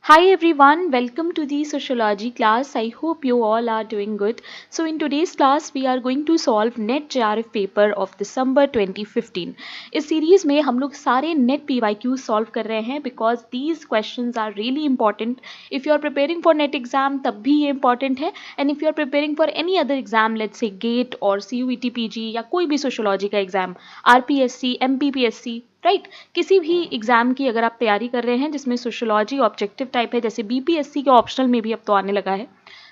Hi everyone, welcome to the sociology class. I hope you all are doing good. So in today's class we are going to solve NET JRF paper of December 2015. इस series में हम लोग सारे NET PYQ solve कर रहे हैं because these questions are really important. If you are preparing for NET exam तब भी ये important है and if you are preparing for any other exam, let's say GATE or CUET PG या कोई भी sociology का exam, RPSC, MPPSC, राइट किसी भी एग्जाम की अगर आप तैयारी कर रहे हैं जिसमें सोशोलॉजी ऑब्जेक्टिव टाइप है, जैसे बीपीएससी के ऑप्शनल में भी अब तो आने लगा है,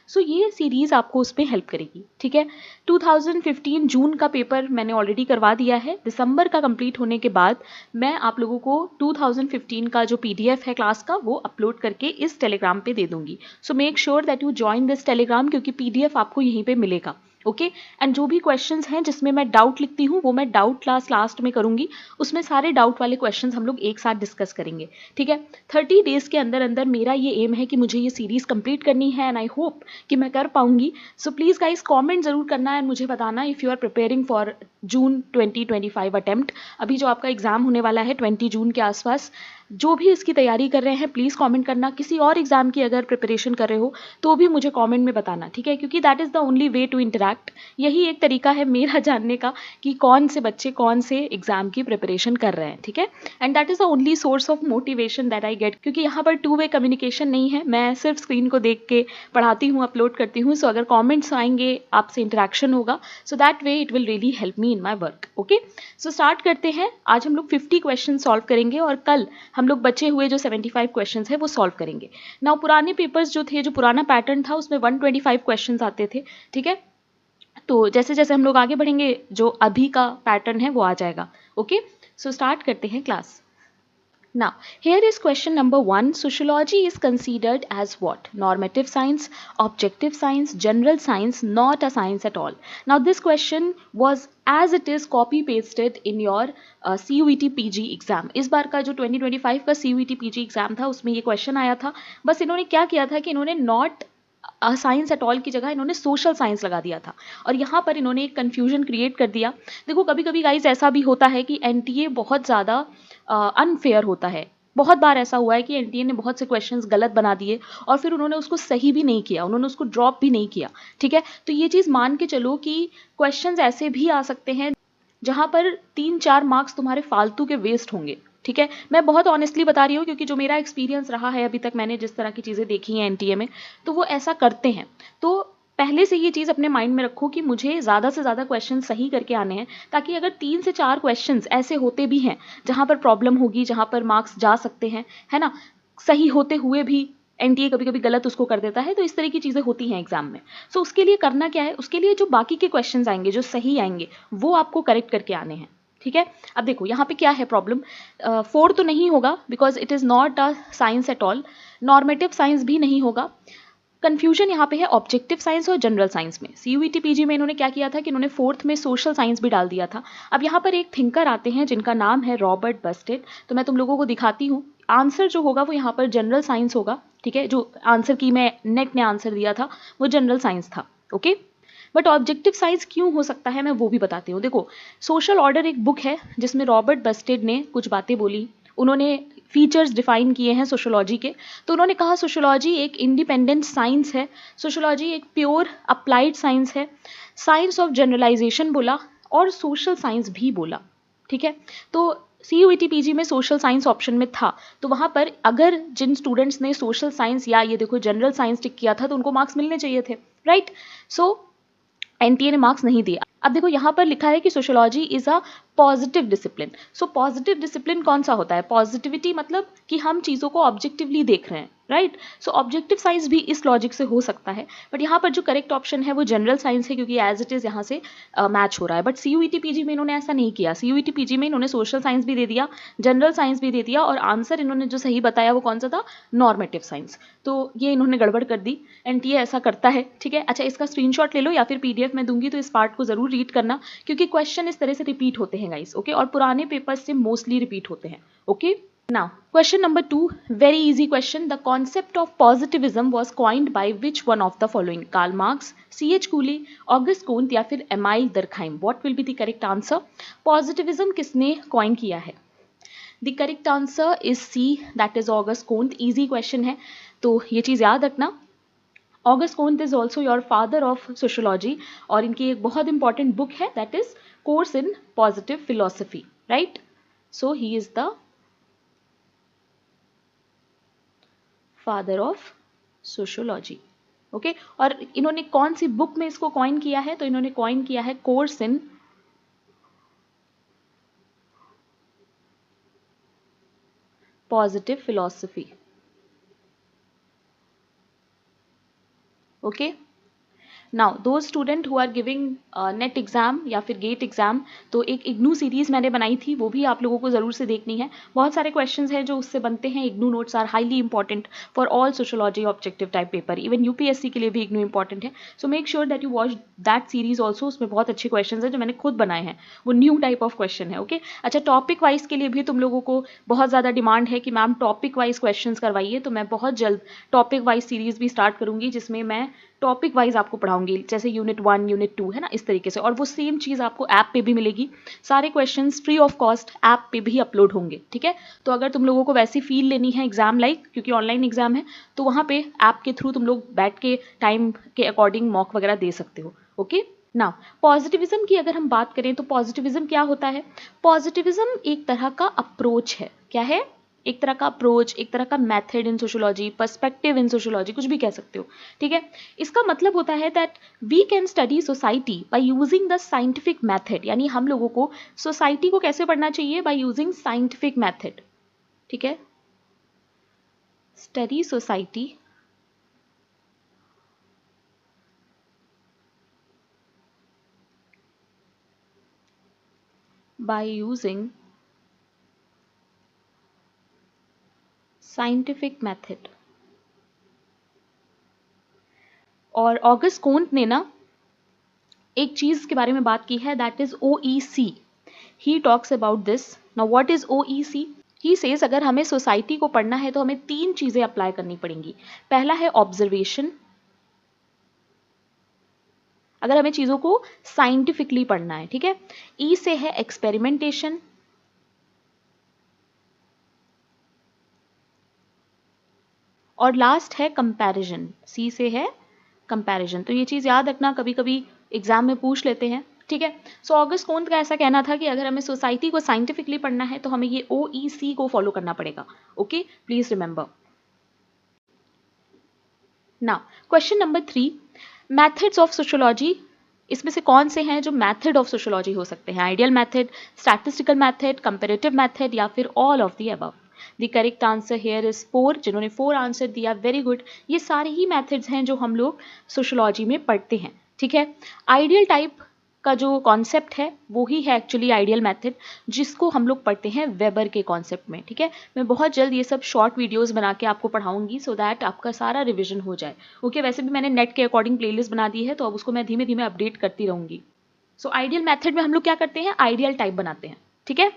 सो ये सीरीज आपको उसमें हेल्प करेगी. ठीक है, 2015 जून का पेपर मैंने ऑलरेडी करवा दिया है. दिसंबर का कंप्लीट होने के बाद मैं आप लोगों को 2015 का जो पीडीएफ है क्लास का वो अपलोड करके इस टेलीग्राम पे दे दूंगी. सो make sure that you join this Telegram, क्योंकि पीडीएफ आपको यहीं पे मिलेगा. ओके एंड जो भी क्वेश्चंस हैं जिसमें मैं डाउट लिखती हूँ वो मैं डाउट क्लास लास्ट में करूंगी. उसमें सारे डाउट वाले क्वेश्चंस हम लोग एक साथ डिस्कस करेंगे. ठीक है, 30 डेज के अंदर अंदर मेरा ये एम है कि मुझे ये सीरीज कंप्लीट करनी है एंड आई होप कि मैं कर पाऊंगी. सो प्लीज गाइस कमेंट जरूर करना है एंड मुझे बताना if you are preparing for June 2025 attempt. अभी जो आपका एग्जाम होने वाला है 20 जून के आसपास, जो भी इसकी तैयारी कर रहे हैं प्लीज़ कमेंट करना. किसी और एग्जाम की अगर प्रिपरेशन कर रहे हो तो भी मुझे कमेंट में बताना. ठीक है, क्योंकि that is the only way to interact. यही एक तरीका है मेरा जानने का कि कौन से बच्चे कौन से एग्जाम की प्रिपरेशन कर रहे हैं. ठीक है, and that is the only source of motivation that I get, क्योंकि यहाँ पर 2 वे कम्युनिकेशन नहीं है. मैं सिर्फ स्क्रीन को देख के पढ़ाती हूँ, अपलोड करती हूँ. सो अगर कॉमेंट्स आएंगे आपसे इंटरेक्शन होगा, so that way it will really help me in my work. Okay, so start करते हैं. आज हम लोग 50 क्वेश्चन सॉल्व करेंगे और कल हम लोग बचे हुए जो 75 क्वेश्चंस है वो सॉल्व करेंगे. नाउ पुराने पेपर्स जो थे, जो पुराना पैटर्न था उसमें 125 क्वेश्चंस आते थे. ठीक है, तो जैसे जैसे हम लोग आगे बढ़ेंगे जो अभी का पैटर्न है वो आ जाएगा. ओके, सो स्टार्ट करते हैं class. Now, here is question number 1. Sociology is considered as what? Normative science, objective science, general science, not a science at all. Now, this question was as it is copy pasted in your CUET PG exam. इस बार का जो 2025 का CUET PG exam था उसमें ये question आया था. बस इन्होंने क्या किया था कि इन्होंने नॉट साइंस एट ऑल की जगह इन्होंने सोशल साइंस लगा दिया था और यहाँ पर इन्होंने एक कन्फ्यूजन क्रिएट कर दिया. देखो कभी कभी गाइस ऐसा भी होता है कि एनटीए बहुत ज़्यादा अनफेयर होता है. बहुत बार ऐसा हुआ है कि एनटीए ने बहुत से क्वेश्चंस गलत बना दिए और फिर उन्होंने उसको सही भी नहीं किया, उन्होंने उसको ड्रॉप भी नहीं किया. ठीक है, तो ये चीज़ मान के चलो कि क्वेश्चंस ऐसे भी आ सकते हैं जहाँ पर 3-4 मार्क्स तुम्हारे फालतू के वेस्ट होंगे. ठीक है, मैं बहुत ऑनेस्टली बता रही हूँ क्योंकि जो मेरा एक्सपीरियंस रहा है अभी तक, मैंने जिस तरह की चीज़ें देखी हैं एनटीए में, तो वो ऐसा करते हैं. तो पहले से ये चीज़ अपने माइंड में रखो कि मुझे ज़्यादा से ज़्यादा क्वेश्चन सही करके आने हैं, ताकि अगर 3 से 4 क्वेश्चंस ऐसे होते भी हैं जहाँ पर प्रॉब्लम होगी, जहाँ पर मार्क्स जा सकते हैं, है ना, सही होते हुए भी एनटीए कभी कभी गलत उसको कर देता है, तो इस तरह की चीज़ें होती हैं एग्जाम में. सो उसके लिए करना क्या है, उसके लिए जो बाकी के क्वेश्चंस आएंगे जो सही आएंगे वो आपको करेक्ट करके आने हैं. ठीक है, अब देखो यहाँ पे क्या है प्रॉब्लम. 4 तो नहीं होगा because it is not a science at all. Normative science भी नहीं होगा. कंफ्यूजन यहाँ पे है ऑब्जेक्टिव साइंस और जनरल साइंस में. सीयूईटी पीजी में इन्होंने क्या किया था कि इन्होंने 4th में सोशल साइंस भी डाल दिया था. अब यहाँ पर एक थिंकर आते हैं जिनका नाम है रॉबर्ट बस्टेड, तो मैं तुम लोगों को दिखाती हूँ. आंसर जो होगा वो यहाँ पर जनरल साइंस होगा. ठीक है, जो आंसर की मैं नेट ने आंसर दिया था वो जनरल साइंस था. ओके, बट ऑब्जेक्टिव साइंस क्यों हो सकता है मैं वो भी बताती हूँ. देखो, सोशल ऑर्डर एक बुक है जिसमें रॉबर्ट बस्टेड ने कुछ बातें बोली. उन्होंने फीचर्स डिफाइन किए हैं सोशोलॉजी के. तो उन्होंने कहा सोशोलॉजी एक इंडिपेंडेंट साइंस है, सोशोलॉजी एक प्योर अप्लाइड साइंस है, साइंस ऑफ जनरलाइजेशन बोला और सोशल साइंस भी बोला. ठीक है, तो सीयूईटी पीजी में सोशल साइंस ऑप्शन में था, तो वहाँ पर अगर जिन स्टूडेंट्स ने सोशल साइंस या ये देखो जनरल साइंस टिक किया था तो उनको मार्क्स मिलने चाहिए थे, राइट. सो एनटीए ने मार्क्स नहीं दिए. अब देखो यहाँ पर लिखा है कि sociology is a positive discipline. So positive discipline कौन सा होता है? पॉजिटिविटी मतलब कि हम चीज़ों को ऑब्जेक्टिवली देख रहे हैं, राइट. सो ऑब्जेक्टिव साइंस भी इस लॉजिक से हो सकता है, बट यहाँ पर जो करेक्ट ऑप्शन है वो जनरल साइंस है क्योंकि एज इट इज़ यहाँ से मैच हो रहा है. बट सीयूईटी पीजी में इन्होंने ऐसा नहीं किया. सीयूईटी पीजी में इन्होंने सोशल साइंस भी दे दिया, जनरल साइंस भी दे दिया और आंसर इन्होंने जो सही बताया वो कौन सा था? Normative science. तो ये इन्होंने गड़बड़ कर दी. एनटीए ऐसा करता है. ठीक है, अच्छा इसका स्क्रीनशॉट ले लो या फिर पीडीएफ में दूंगी तो इस पार्ट को जरूर रीड करना क्योंकि क्वेश्चन इस तरह से रिपीट होते हैं गाइस. ओके, और पुराने पेपर्स से मोस्टली रिपीट होते हैं. Okay, now question number 2, very easy question. The concept of positivism was coined by which one of the following? Karl Marx, C.H. Cooley, Auguste Comte या फिर Emile Durkheim. What will be the correct answer? Positivism किसने coin किया है? The correct answer is C, that is August Comte. Easy question है तो ये चीज़ याद रखना। August Comte is also your father of sociology और इनकी एक बहुत इंपॉर्टेंट बुक है that is course in positive philosophy, right. So he is the father of sociology, okay. और इन्होंने कौन सी बुक में इसको कॉइन किया है, तो इन्होंने कॉइन किया है course in positive philosophy, okay. Now those student who are giving NET exam या फिर गेट एग्जाम, तो एक इग्नू सीरीज मैंने बनाई थी, वो भी आप लोगों को जरूर से देखनी है। बहुत सारे क्वेश्चंस हैं जो उससे बनते हैं। IGNOU notes are highly important for all sociology objective type paper, even UPSC के लिए भी इग्नू इंपॉर्टेंट है। So make sure that you watch that series also. उसमें बहुत अच्छे क्वेश्चन है जो मैंने खुद बनाए हैं, वो न्यू टाइप ऑफ क्वेश्चन है, ओके। अच्छा, टॉपिक वाइज के लिए भी तुम लोगों को बहुत ज़्यादा डिमांड है कि मैम टॉपिक वाइज क्वेश्चन करवाइए, तो मैं बहुत जल्द टॉपिक वाइज सीरीज भी स्टार्ट करूंगी जिसमें मैं टॉपिक वाइज आपको पढ़ाऊंगी, जैसे यूनिट 1 यूनिट 2 है ना, इस तरीके से। और वो सेम चीज़ आपको ऐप पे भी मिलेगी, सारे questions free of cost app पे भी अपलोड होंगे, ठीक है। तो अगर तुम लोगों को वैसी फील लेनी है एग्जाम लाइक, क्योंकि ऑनलाइन एग्जाम है, तो वहाँ पे ऐप के थ्रू तुम लोग बैठ के टाइम के अकॉर्डिंग मॉक वगैरह दे सकते हो, ओके। ना पॉजिटिविज्म की अगर हम बात करें तो पॉजिटिविज्म क्या होता है? पॉजिटिविज्म एक तरह का अप्रोच है। क्या है? एक तरह का अप्रोच, एक तरह का method in sociology, perspective in sociology, कुछ भी कह सकते हो, ठीक है। इसका मतलब होता है that we can study society by using the scientific method, यानी हम लोगों को सोसाइटी को कैसे पढ़ना चाहिए? बाय यूजिंग साइंटिफिक मेथड, ठीक है। Study society by using scientific method. और ऑगस्ट कोंत ने ना एक चीज के बारे में बात की है, that is OEC। He talks about this. Now what is OEC? He says अगर हमें सोसाइटी को पढ़ना है तो हमें 3 चीजें अप्लाई करनी पड़ेंगी। पहला है ऑब्जर्वेशन, अगर हमें चीजों को साइंटिफिकली पढ़ना है, ठीक है। ई से है एक्सपेरिमेंटेशन, और लास्ट है कंपैरिजन। सी से है कंपैरिजन। तो ये चीज याद रखना, कभी कभी एग्जाम में पूछ लेते हैं, ठीक है। सो ऑगस्ट कोंत का ऐसा कहना था कि अगर हमें सोसाइटी को साइंटिफिकली पढ़ना है तो हमें ये OEC को फॉलो करना पड़ेगा, okay. Please remember. Now question number 3, methods of sociology. इसमें से कौन से हैं जो मेथड ऑफ सोशोलॉजी हो सकते हैं? Ideal method, statistical method, comparative method, या फिर all of the above? The correct answer here is 4। जिन्होंने 4 आंसर दिया, वेरी गुड। ये सारे ही मेथड्स हैं जो हम लोग सोशोलॉजी में पढ़ते हैं, ठीक है। आइडियल टाइप का जो कॉन्सेप्ट है वो ही है एक्चुअली आइडियल मेथड, जिसको हम लोग पढ़ते हैं वेबर के कॉन्सेप्ट में, ठीक है। मैं बहुत जल्द ये सब शॉर्ट वीडियोस बना के आपको पढ़ाऊंगी सो दैट आपका सारा रिविजन हो जाए, ओके। वैसे भी मैंने नेट के अकॉर्डिंग प्लेलिस्ट बना दी है, तो अब उसको मैं धीमे धीमे अपडेट करती रहूंगी। सो आइडियल मेथड में हम लोग क्या करते हैं? आइडियल टाइप बनाते हैं, ठीक है।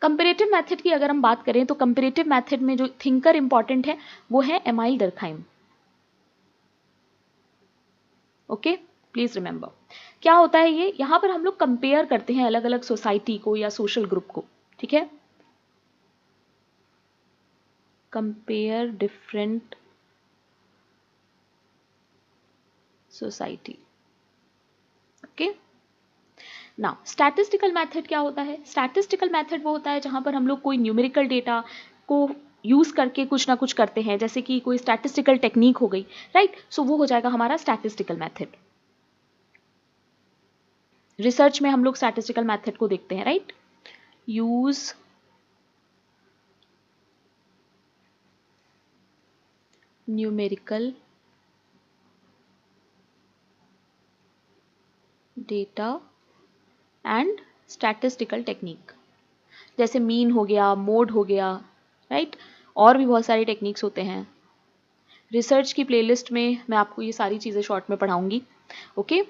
कंपेरेटिव मेथड की अगर हम बात करें तो कंपेरेटिव मेथड में जो थिंकर इंपॉर्टेंट है वो है amyl Durkheim, okay. Please remember क्या होता है ये? यहां पर हम लोग कंपेयर करते हैं अलग अलग सोसाइटी को या सोशल ग्रुप को, ठीक है। Compare different society, okay. Now statistical method क्या होता है? स्टैटिस्टिकल मेथड वो होता है जहां पर हम लोग कोई न्यूमेरिकल डेटा को यूज करके कुछ ना कुछ करते हैं, जैसे कि कोई स्टैटिस्टिकल टेक्निक हो गई, राइट। सो वो हो जाएगा हमारा स्टैटिस्टिकल मेथड। रिसर्च में हम लोग स्टैटिस्टिकल मेथड को देखते हैं, right. Use numerical data and statistical technique, जैसे मीन हो गया, मोड हो गया, राइट। और भी बहुत सारी टेक्निक्स होते हैं। रिसर्च की प्लेलिस्ट में मैं आपको ये सारी चीज़ें शॉर्ट में पढ़ाऊंगी, okay.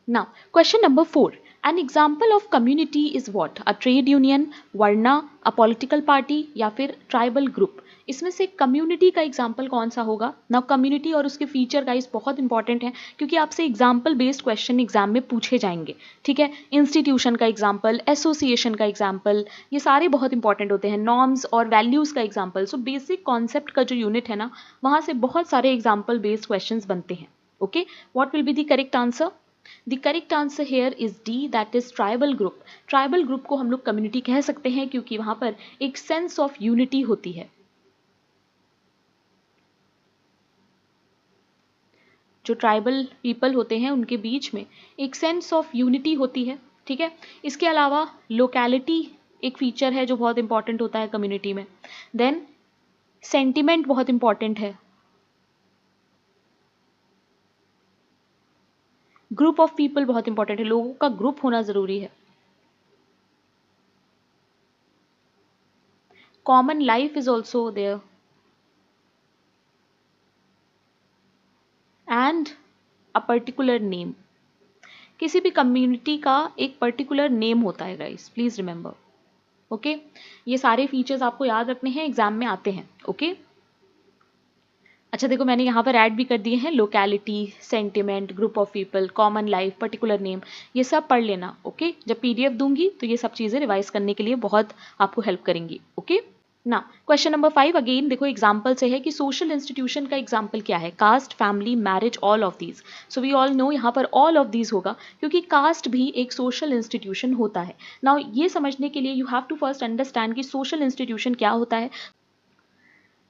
Now question number 4, an example of community is what? A trade union, varna, a political party या फिर ट्राइबल ग्रुप। इसमें से कम्युनिटी का एग्जाम्पल कौन सा होगा ना? कम्युनिटी और उसके फीचर गाइस बहुत इंपॉर्टेंट है क्योंकि आपसे एग्जाम्पल बेस्ड क्वेश्चन एग्जाम में पूछे जाएंगे, ठीक है। इंस्टीट्यूशन का एग्जाम्पल, एसोसिएशन का एग्जाम्पल, ये सारे बहुत इंपॉर्टेंट होते हैं। नॉर्म्स और वैल्यूज का एग्जाम्पल। सो बेसिक कॉन्सेप्ट का जो यूनिट है ना, वहां से बहुत सारे एग्जाम्पल बेस्ड क्वेश्चन बनते हैं। Okay, what will be the correct answer? The correct answer here is D, that is tribal group. Tribal group को हम लोग कम्युनिटी कह सकते हैं क्योंकि वहां पर एक सेंस ऑफ यूनिटी होती है। जो ट्राइबल पीपल होते हैं उनके बीच में एक सेंस ऑफ यूनिटी होती है, ठीक है। इसके अलावा लोकेलिटी एक फीचर है जो बहुत इंपॉर्टेंट होता है कम्युनिटी में। देन सेंटिमेंट बहुत इंपॉर्टेंट है। ग्रुप ऑफ पीपल बहुत इंपॉर्टेंट है, लोगों का ग्रुप होना जरूरी है। Common life is also there and a particular name. किसी भी कम्युनिटी का एक पर्टिकुलर नेम होता है गाइस, प्लीज रिमेंबर। ओके, ये सारे फीचर्स आपको याद रखने हैं, एग्जाम में आते हैं। ओके, अच्छा देखो मैंने यहाँ पर ऐड भी कर दिए हैं, locality, sentiment, group of people, common life, particular name, ये सब पढ़ लेना। ओके, जब पीडीएफ दूंगी तो ये सब चीजें रिवाइज करने के लिए बहुत आपको हेल्प करेंगी। ओके ना, क्वेश्चन नंबर 5 अगेन देखो एग्जाम्पल से है कि सोशल इंस्टीट्यूशन का एग्जाम्पल क्या है? Caste, family, marriage, all of these. So we all know यहाँ पर ऑल ऑफ दीज होगा क्योंकि कास्ट भी एक सोशल इंस्टीट्यूशन होता है। नाउ ये समझने के लिए you have to first understand कि सोशल इंस्टीट्यूशन क्या होता है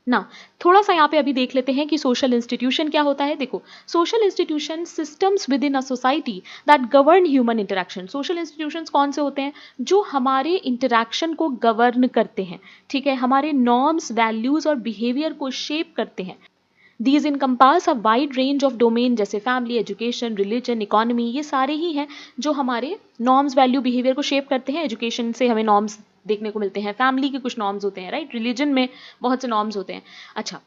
ना। थोड़ा सा यहाँ पे अभी देख लेते हैं कि सोशल इंस्टीट्यूशन क्या होता है। देखो, social institution systems with in a society that govern human interaction. Social institutions कौन से होते हैं? जो हमारे इंटरेक्शन को गवर्न करते हैं, ठीक है, हमारे नॉर्म्स, वैल्यूज और बिहेवियर को शेप करते हैं। These encompass a wide range of domain जैसे फैमिली, एजुकेशन, रिलीजन, इकोनॉमी, ये सारे ही हैं जो हमारे नॉर्म्स, वैल्यू, बिहेवियर को शेप करते हैं। एजुकेशन से हमें नॉर्म्स देखने को मिलते हैं, फैमिली के कुछ नॉर्म्स होते हैं, राइट, रिलीजन में बहुत से नॉर्म्स होते हैं। अच्छा,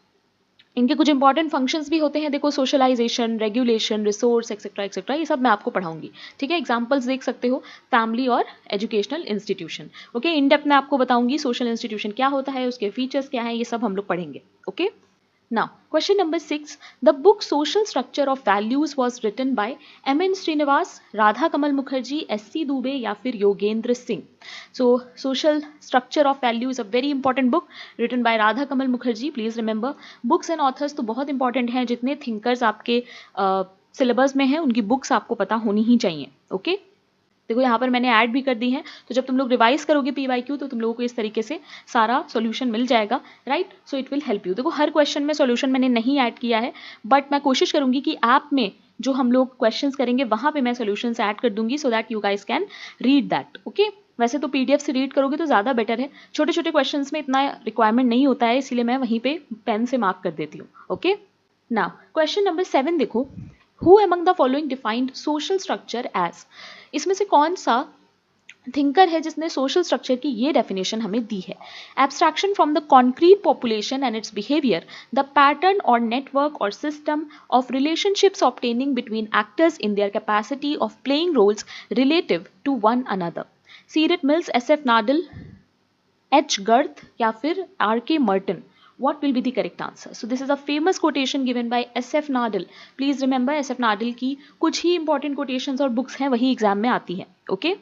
इनके कुछ इंपॉर्टेंट फंक्शंस भी होते हैं, देखो socialisation, regulation, resource etcetera etcetera, ये सब मैं आपको पढ़ाऊंगी, ठीक है। एग्जांपल्स देख सकते हो, फैमिली और educational institution. Okay, in depth मैं आपको बताऊंगी सोशल इंस्टीट्यूशन क्या होता है, उसके फीचर्स क्या है, ये सब हम लोग पढ़ेंगे। Okay, now, question number 6. The book Social Structure of Values was written by M.N. Srinivas, Radha Kamal Mukherjee, S.C. Dubey या फिर Yogendra Singh. So, Social Structure of Value is a very important book written by Radha Kamal Mukherjee. Please remember, books and authors तो बहुत important हैं, जितने thinkers आपके syllabus में हैं उनकी बुक्स आपको पता होनी ही चाहिए। ओके, देखो यहाँ पर मैंने ऐड भी कर दी है, तो जब तुम लोग रिवाइज करोगे पीवाईक्यू तो तुम लोगों को इस तरीके से सारा सॉल्यूशन मिल जाएगा, right. So it will help you. देखो हर क्वेश्चन में सॉल्यूशन मैंने नहीं ऐड किया है, बट मैं कोशिश करूंगी कि ऐप में जो हम लोग क्वेश्चंस करेंगे वहां पे मैं सॉल्यूशन ऐड कर दूंगी so that you guys can read that. Okay, वैसे तो पीडीएफ से रीड करोगे तो ज़्यादा बेटर है, छोटे छोटे क्वेश्चन में इतना रिक्वायरमेंट नहीं होता है, इसीलिए मैं वहीं पे पेन से मार्क कर देती हूँ। ओके, नाउ क्वेश्चन नंबर 7 देखो, who among the following defined social structure as. इसमें से कौन सा थिंकर है जिसने सोशल स्ट्रक्चर की ये डेफिनेशन हमें दी है? Abstraction from the concrete population and its behaviour, the pattern और नेटवर्क और system of relationships obtaining between actors in their capacity of playing roles relative to one another. C Wright Mills, S F Nadel, H Gerth या फिर R K Merton. What will be the correct answer? So this is a famous quotation given by S.F. Nadal. Please remember S.F. Nadal की कुछ ही important quotations और books हैं वही exam में आती हैं। ओके,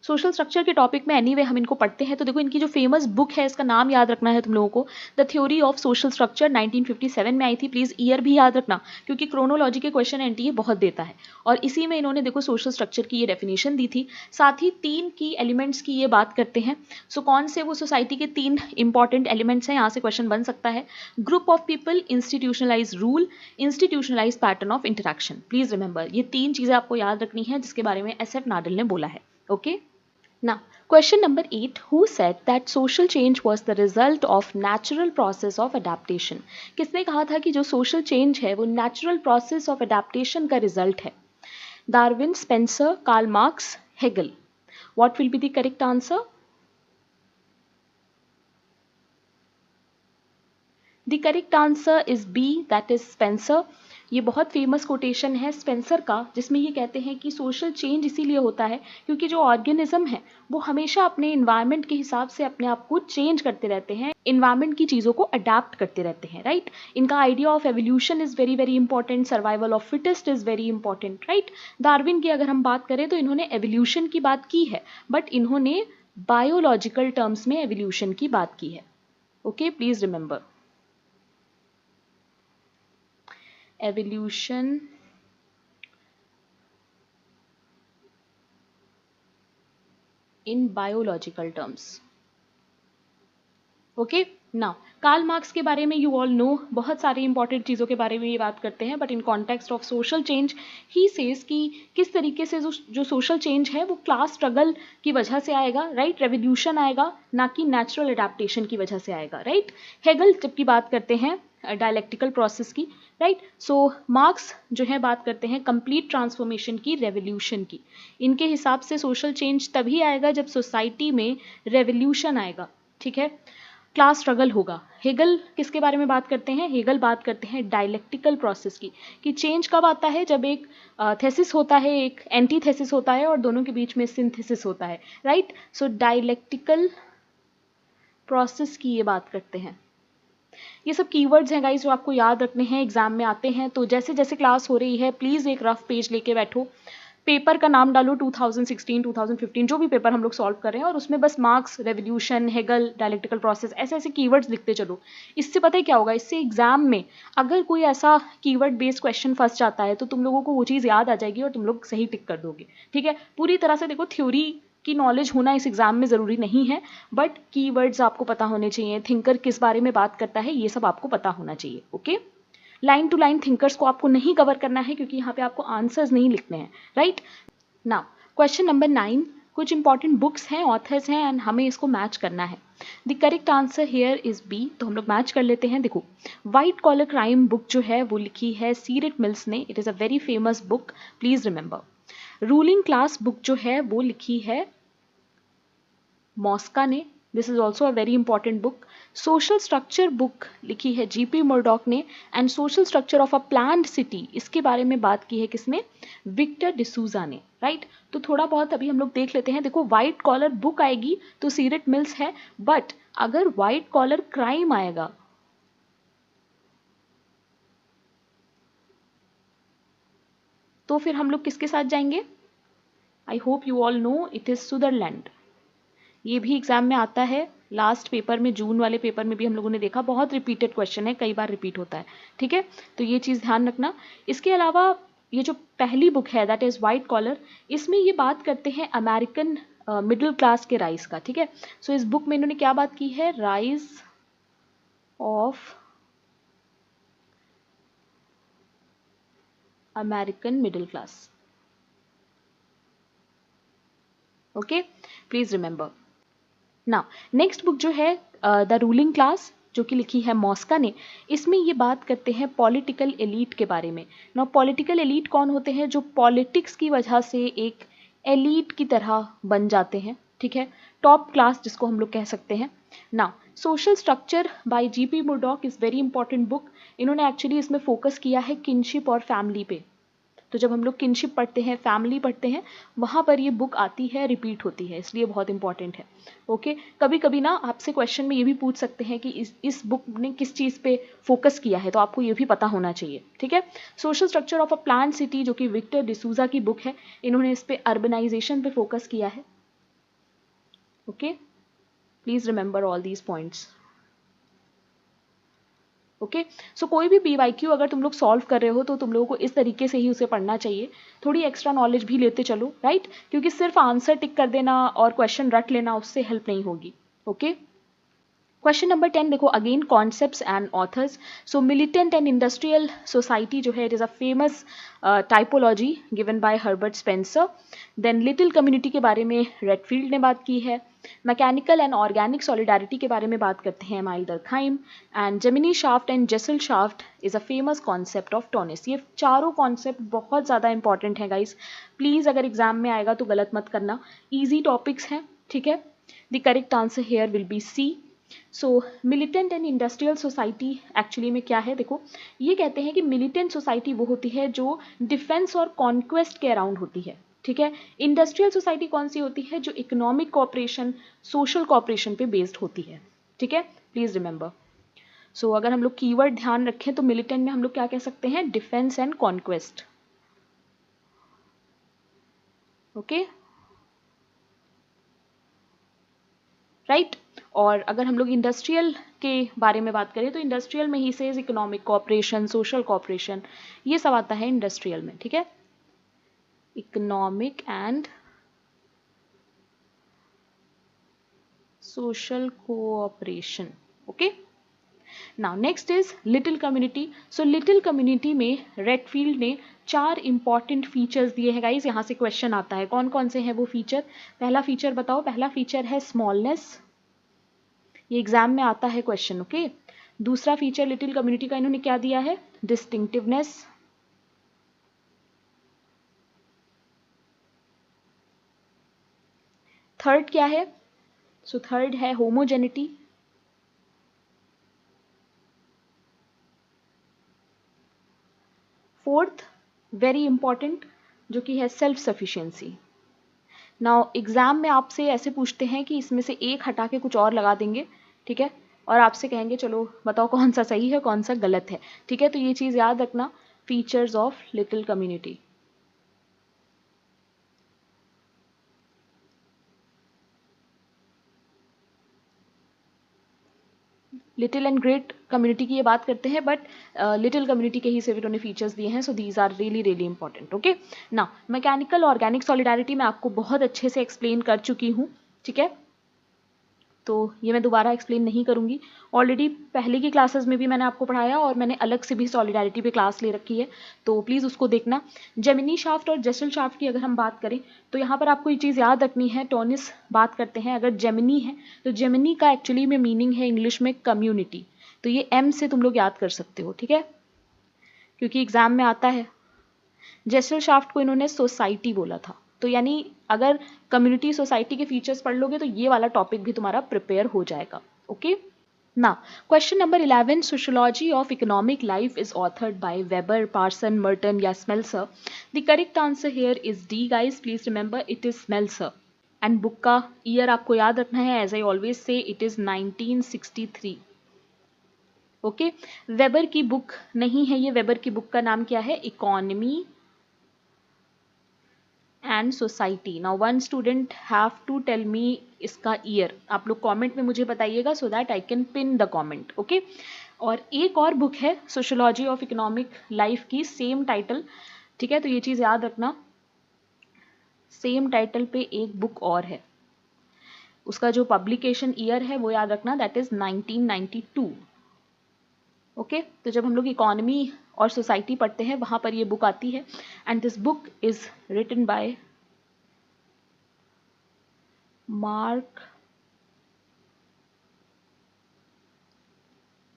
सोशल स्ट्रक्चर के टॉपिक में एनीवे हम इनको पढ़ते हैं, तो देखो इनकी जो फेमस बुक है इसका नाम याद रखना है तुम लोगों को, the theory of social structure, 1957 में आई थी। प्लीज ईयर भी याद रखना क्योंकि क्रोनोलॉजी के क्वेश्चन एनटीए बहुत देता है, और इसी में इन्होंने देखो सोशल स्ट्रक्चर की ये डेफिनेशन दी थी। साथ ही 3 की एलिमेंट्स की ये बात करते हैं। सो कौन से वो सोसाइटी के 3 इंपॉर्टेंट एलिमेंट्स हैं, यहाँ से क्वेश्चन बन सकता है। Group of people, institutionalise rule, institutionalise pattern of interaction. Please remember ये 3 चीजें आपको याद रखनी है जिसके बारे में एस एफ नाडल ने बोला है। Okay, now, question number 8. Who said that social change was the result of natural process of adaptation? किसने कहा था कि जो social change है वो natural process of adaptation का result है? Darwin, Spencer, Karl Marx, Hegel. What will be the correct answer? The correct answer is B, that is Spencer. ये बहुत फेमस कोटेशन है स्पेंसर का, जिसमें ये कहते हैं कि सोशल चेंज इसीलिए होता है क्योंकि जो ऑर्गेनिज्म है वो हमेशा अपने इन्वायरमेंट के हिसाब से अपने आप को चेंज करते रहते हैं, इन्वायरमेंट की चीज़ों को अडेप्ट करते रहते हैं, राइट। इनका idea of evolution is very very important, survival of fittest is very important, right. Darwin की अगर हम बात करें तो इन्होंने एवोल्यूशन की बात की है, बट इन्होंने बायोलॉजिकल टर्म्स में एवोल्यूशन की बात की है। Okay, please remember evolution in biological terms. Okay, now Karl Marx के बारे में यू ऑल नो, बहुत सारे इंपॉर्टेंट चीज़ों के बारे में ये बात करते हैं, but in context of social change he says कि किस तरीके से जो सोशल चेंज है वो क्लास स्ट्रगल की वजह से आएगा, राइट, रेवोल्यूशन आएगा, ना कि नेचुरल एडेप्टेशन की वजह से आएगा, राइट। हेगल जबकि बात करते हैं डायलेक्टिकल प्रोसेस की, राइट। सो मार्क्स जो है बात करते हैं कंप्लीट ट्रांसफॉर्मेशन की, रेवोल्यूशन की। इनके हिसाब से सोशल चेंज तभी आएगा जब सोसाइटी में रेवोल्यूशन आएगा, ठीक है, क्लास स्ट्रगल होगा। हेगल किसके बारे में बात करते हैं? हेगल बात करते हैं डायलेक्टिकल प्रोसेस की, कि चेंज कब आता है, जब एक थेसिस होता है, एक एंटी थेसिस होता है और दोनों के बीच में सिंथेसिस होता है, राइट। सो डायलेक्टिकल प्रोसेस की ये बात करते हैं। ये सब कीवर्ड्स हैं गाइस जो आपको याद रखने हैं, एग्जाम में आते हैं। तो जैसे जैसे क्लास हो रही है प्लीज़ एक रफ पेज लेके बैठो, पेपर का नाम डालो 2016, 2015 जो भी पेपर हम लोग सॉल्व कर रहे हैं, और उसमें बस marks, revolution, Hegel, dialectical process, ऐसे ऐसे कीवर्ड्स लिखते चलो। इससे पता है क्या होगा, इससे एग्जाम में अगर कोई ऐसा कीवर्ड बेस्ड क्वेश्चन फंस जाता है तो तुम लोगों को वो चीज़ याद आ जाएगी और तुम लोग सही टिक कर दोगे, ठीक है। पूरी तरह से देखो, थ्योरी की नॉलेज होना इस एग्जाम में ज़रूरी नहीं है, बट कीवर्ड्स आपको पता होने चाहिए, थिंकर किस बारे में बात करता है ये सब आपको पता होना चाहिए, okay. Line to line thinkers को आपको नहीं कवर करना है क्योंकि यहाँ पे आपको आंसर्स नहीं लिखने हैं, राइट। नाउ क्वेश्चन नंबर 9, कुछ इंपॉर्टेंट बुक्स हैं, ऑथर्स हैं, एंड हमें इसको मैच करना है। The correct answer here is B, तो हम लोग मैच कर लेते हैं। देखो, वाइट कॉलर क्राइम बुक जो है वो लिखी है सीरेट मिल्स ने, it is a very famous book, please remember. Ruling class book जो है वो लिखी है मॉस्का ने, this is also a very important book. Social structure book लिखी है जीपी मुर्डॉक ने, and social structure of a planned city, इसके बारे में बात की है किसने? विक्टर डिसूजा ने, राइट। तो थोड़ा बहुत अभी हम लोग देख लेते हैं। देखो, व्हाइट कॉलर बुक आएगी तो सीरेट मिल्स है, बट अगर व्हाइट कॉलर क्राइम आएगा तो फिर हम लोग किसके साथ जाएंगे? I hope you all no it is Sutherland. ये भी एग्जाम में आता है, लास्ट पेपर में, जून वाले पेपर में भी हम लोगों ने देखा, बहुत रिपीटेड क्वेश्चन है, कई बार रिपीट होता है, ठीक है। तो ये चीज़ ध्यान रखना। इसके अलावा ये जो पहली बुक है दैट इज़ वाइट कॉलर, इसमें ये बात करते हैं अमेरिकन मिडिल क्लास के राइज का, ठीक है। सो इस बुक में इन्होंने क्या बात की है? Rise of American middle class, okay, please remember. Now next book जो है द रूलिंग क्लास, जो कि लिखी है मॉस्का ने, इसमें ये बात करते हैं पॉलिटिकल एलीट के बारे में। नाउ पॉलिटिकल एलीट कौन होते हैं? जो पॉलिटिक्स की वजह से एक एलीट की तरह बन जाते हैं, ठीक है, टॉप क्लास जिसको हम लोग कह सकते हैं। Now social structure by GP Murdock is very important book. इन्होंने एक्चुअली इसमें फोकस किया है किनशिप और फैमिली पे। तो जब हम लोग किनशिप पढ़ते हैं, फैमिली पढ़ते हैं, वहाँ पर ये बुक आती है, रिपीट होती है, इसलिए बहुत इंपॉर्टेंट है, ओके। कभी कभी ना आपसे क्वेश्चन में ये भी पूछ सकते हैं कि इस बुक ने किस चीज़ पे फोकस किया है, तो आपको ये भी पता होना चाहिए, ठीक है। Social structure of a planned city, जो कि विक्टर डिसूजा की बुक है, इन्होंने इस पे अर्बनाइजेशन पे फोकस किया है, okay. Please remember all these points, okay. So कोई भी पीवाईक्यू अगर तुम लोग सॉल्व कर रहे हो तो तुम लोगों को इस तरीके से ही उसे पढ़ना चाहिए, थोड़ी एक्स्ट्रा नॉलेज भी लेते चलो, राइट, क्योंकि सिर्फ आंसर टिक कर देना और क्वेश्चन रट लेना उससे हेल्प नहीं होगी, ओके। क्वेश्चन नंबर 10 देखो, again concepts and authors. So militant and industrial society जो है, it is a famous typology given by Herbert Spencer. Then little community के बारे में रेडफील्ड ने बात की है। मैकेनिकल एंड ऑर्गेनिक सॉलिडारिटी के बारे में बात करते हैं Emile Durkheim. And Gemeinschaft and Gesellschaft is a famous concept of Tonnies. ये चारों कॉन्सेप्ट बहुत ज़्यादा इंपॉर्टेंट हैं गाइस, प्लीज़ अगर एग्जाम में आएगा तो गलत मत करना, ईजी टॉपिक्स हैं, ठीक है। The correct answer here will be C. So militant and industrial society actually में क्या है, देखो ये कहते हैं कि मिलिटेंट सोसाइटी वो होती है जो डिफेंस और कॉन्क्वेस्ट के अराउंड होती है, ठीक है। इंडस्ट्रियल सोसाइटी कौन सी होती है, जो इकोनॉमिक कॉपरेशन, सोशल कॉपरेशन पे बेस्ड होती है, ठीक है, प्लीज रिमेंबर। सो अगर हम लोग कीवर्ड ध्यान रखें तो मिलिटेंट में हम लोग क्या कह सकते हैं, defence and conquest, okay, right. और अगर हम लोग इंडस्ट्रियल के बारे में बात करें तो इंडस्ट्रियल में ही से इकोनॉमिक कॉपरेशन, सोशल कॉपरेशन, ये सब आता है इंडस्ट्रियल में, ठीक है, economic and social cooperation, okay. Now next is little community. So little community में रेडफील्ड ने 4 इंपॉर्टेंट फीचर्स दिए हैं गाइस, यहां से क्वेश्चन आता है कौन कौन से हैं वो फीचर। पहला फीचर बताओ, पहला फीचर है स्मॉलनेस, ये एग्जाम में आता है क्वेश्चन, ओके। दूसरा फीचर लिटिल कम्युनिटी का इन्होंने क्या दिया है, डिस्टिंक्टिवनेस। थर्ड क्या है, सो थर्ड है होमोजेनिटी। फोर्थ वेरी इंपॉर्टेंट जो कि है सेल्फ सफिशिएंसी। नाउ एग्जाम में आपसे ऐसे पूछते हैं कि इसमें से एक हटा के कुछ और लगा देंगे, ठीक है, और आपसे कहेंगे चलो बताओ कौन सा सही है कौन सा गलत है, ठीक है। तो ये चीज याद रखना, features of little community. Little and great community की ये बात करते हैं, बट लिटिल कम्युनिटी के ही सिर्फ इन्होंने फीचर्स दिए हैं, so these are really really important, okay. ना मैकेनिकल ऑर्गेनिक सॉलिडारिटी मैं आपको बहुत अच्छे से एक्सप्लेन कर चुकी हूँ, ठीक है, तो ये मैं दोबारा एक्सप्लेन नहीं करूंगी। ऑलरेडी पहले की क्लासेस में भी मैंने आपको पढ़ाया और मैंने अलग से भी सॉलिडारिटी पे क्लास ले रखी है, तो प्लीज़ उसको देखना। जेमिनी शाफ्ट और जेसल शाफ्ट की अगर हम बात करें तो यहाँ पर आपको ये चीज़ याद रखनी है, टोनिस बात करते हैं, अगर जेमिनी है तो जेमिनी का एक्चुअली में मीनिंग है इंग्लिश में कम्युनिटी, तो ये एम से तुम लोग याद कर सकते हो, ठीक है, क्योंकि एग्जाम में आता है। जेसल शाफ्ट को इन्होंने सोसाइटी बोला था, तो यानी अगर कम्युनिटी सोसाइटी के फीचर्स पढ़ लोगे तो ये वाला टॉपिक भी तुम्हारा प्रिपेयर हो जाएगा, okay. Now, question number 11, Sociology of Economic Life is authored by Weber, Parson, Merton या Smelser. The correct answer here is D, guys. Please remember it is Smelser. And book का year आपको याद रखना है, as I always say, it is 1963. Okay, weber की book नहीं है ये, वेबर की बुक का नाम क्या है, economy and society. Now one student have to tell me इसका ईयर, आप लोग कमेंट में मुझे बताइएगा so that I can pin the comment, okay. और एक और बुक है सोशियोलॉजी ऑफ इकोनॉमिक लाइफ की, सेम टाइटल, ठीक है, तो ये चीज़ याद रखना, सेम टाइटल पे एक बुक और है, उसका जो पब्लिकेशन ईयर है वो याद रखना, दैट इज 1992, ओके। तो जब हम लोग इकोनॉमी और सोसाइटी पढ़ते हैं वहां पर ये बुक आती है, and this book is written by Mark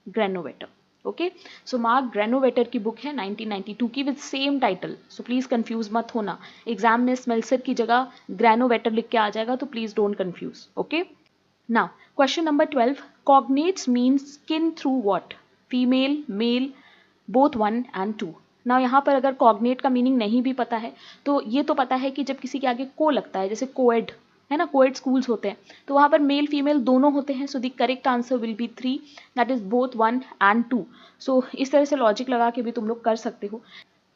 Granovetter, okay. So Mark Granovetter की बुक है 1992 की with same title, so please confuse मत होना, एग्जाम में स्मेल्सर की जगह ग्रेनोवेटर लिख के आ जाएगा, तो please don't confuse, okay. Now question number 12, cognates means kin through what, female, male, both 1 and 2। ना यहाँ पर अगर कॉग्नेट का मीनिंग नहीं भी पता है तो ये तो पता है कि जब किसी के आगे को लगता है, जैसे कोएड है ना, कोएड स्कूल्स होते हैं तो वहाँ पर मेल फीमेल दोनों होते हैं, सो the correct answer will be 3, that is both 1 and 2। सो इस तरह से लॉजिक लगा के भी तुम लोग कर सकते हो।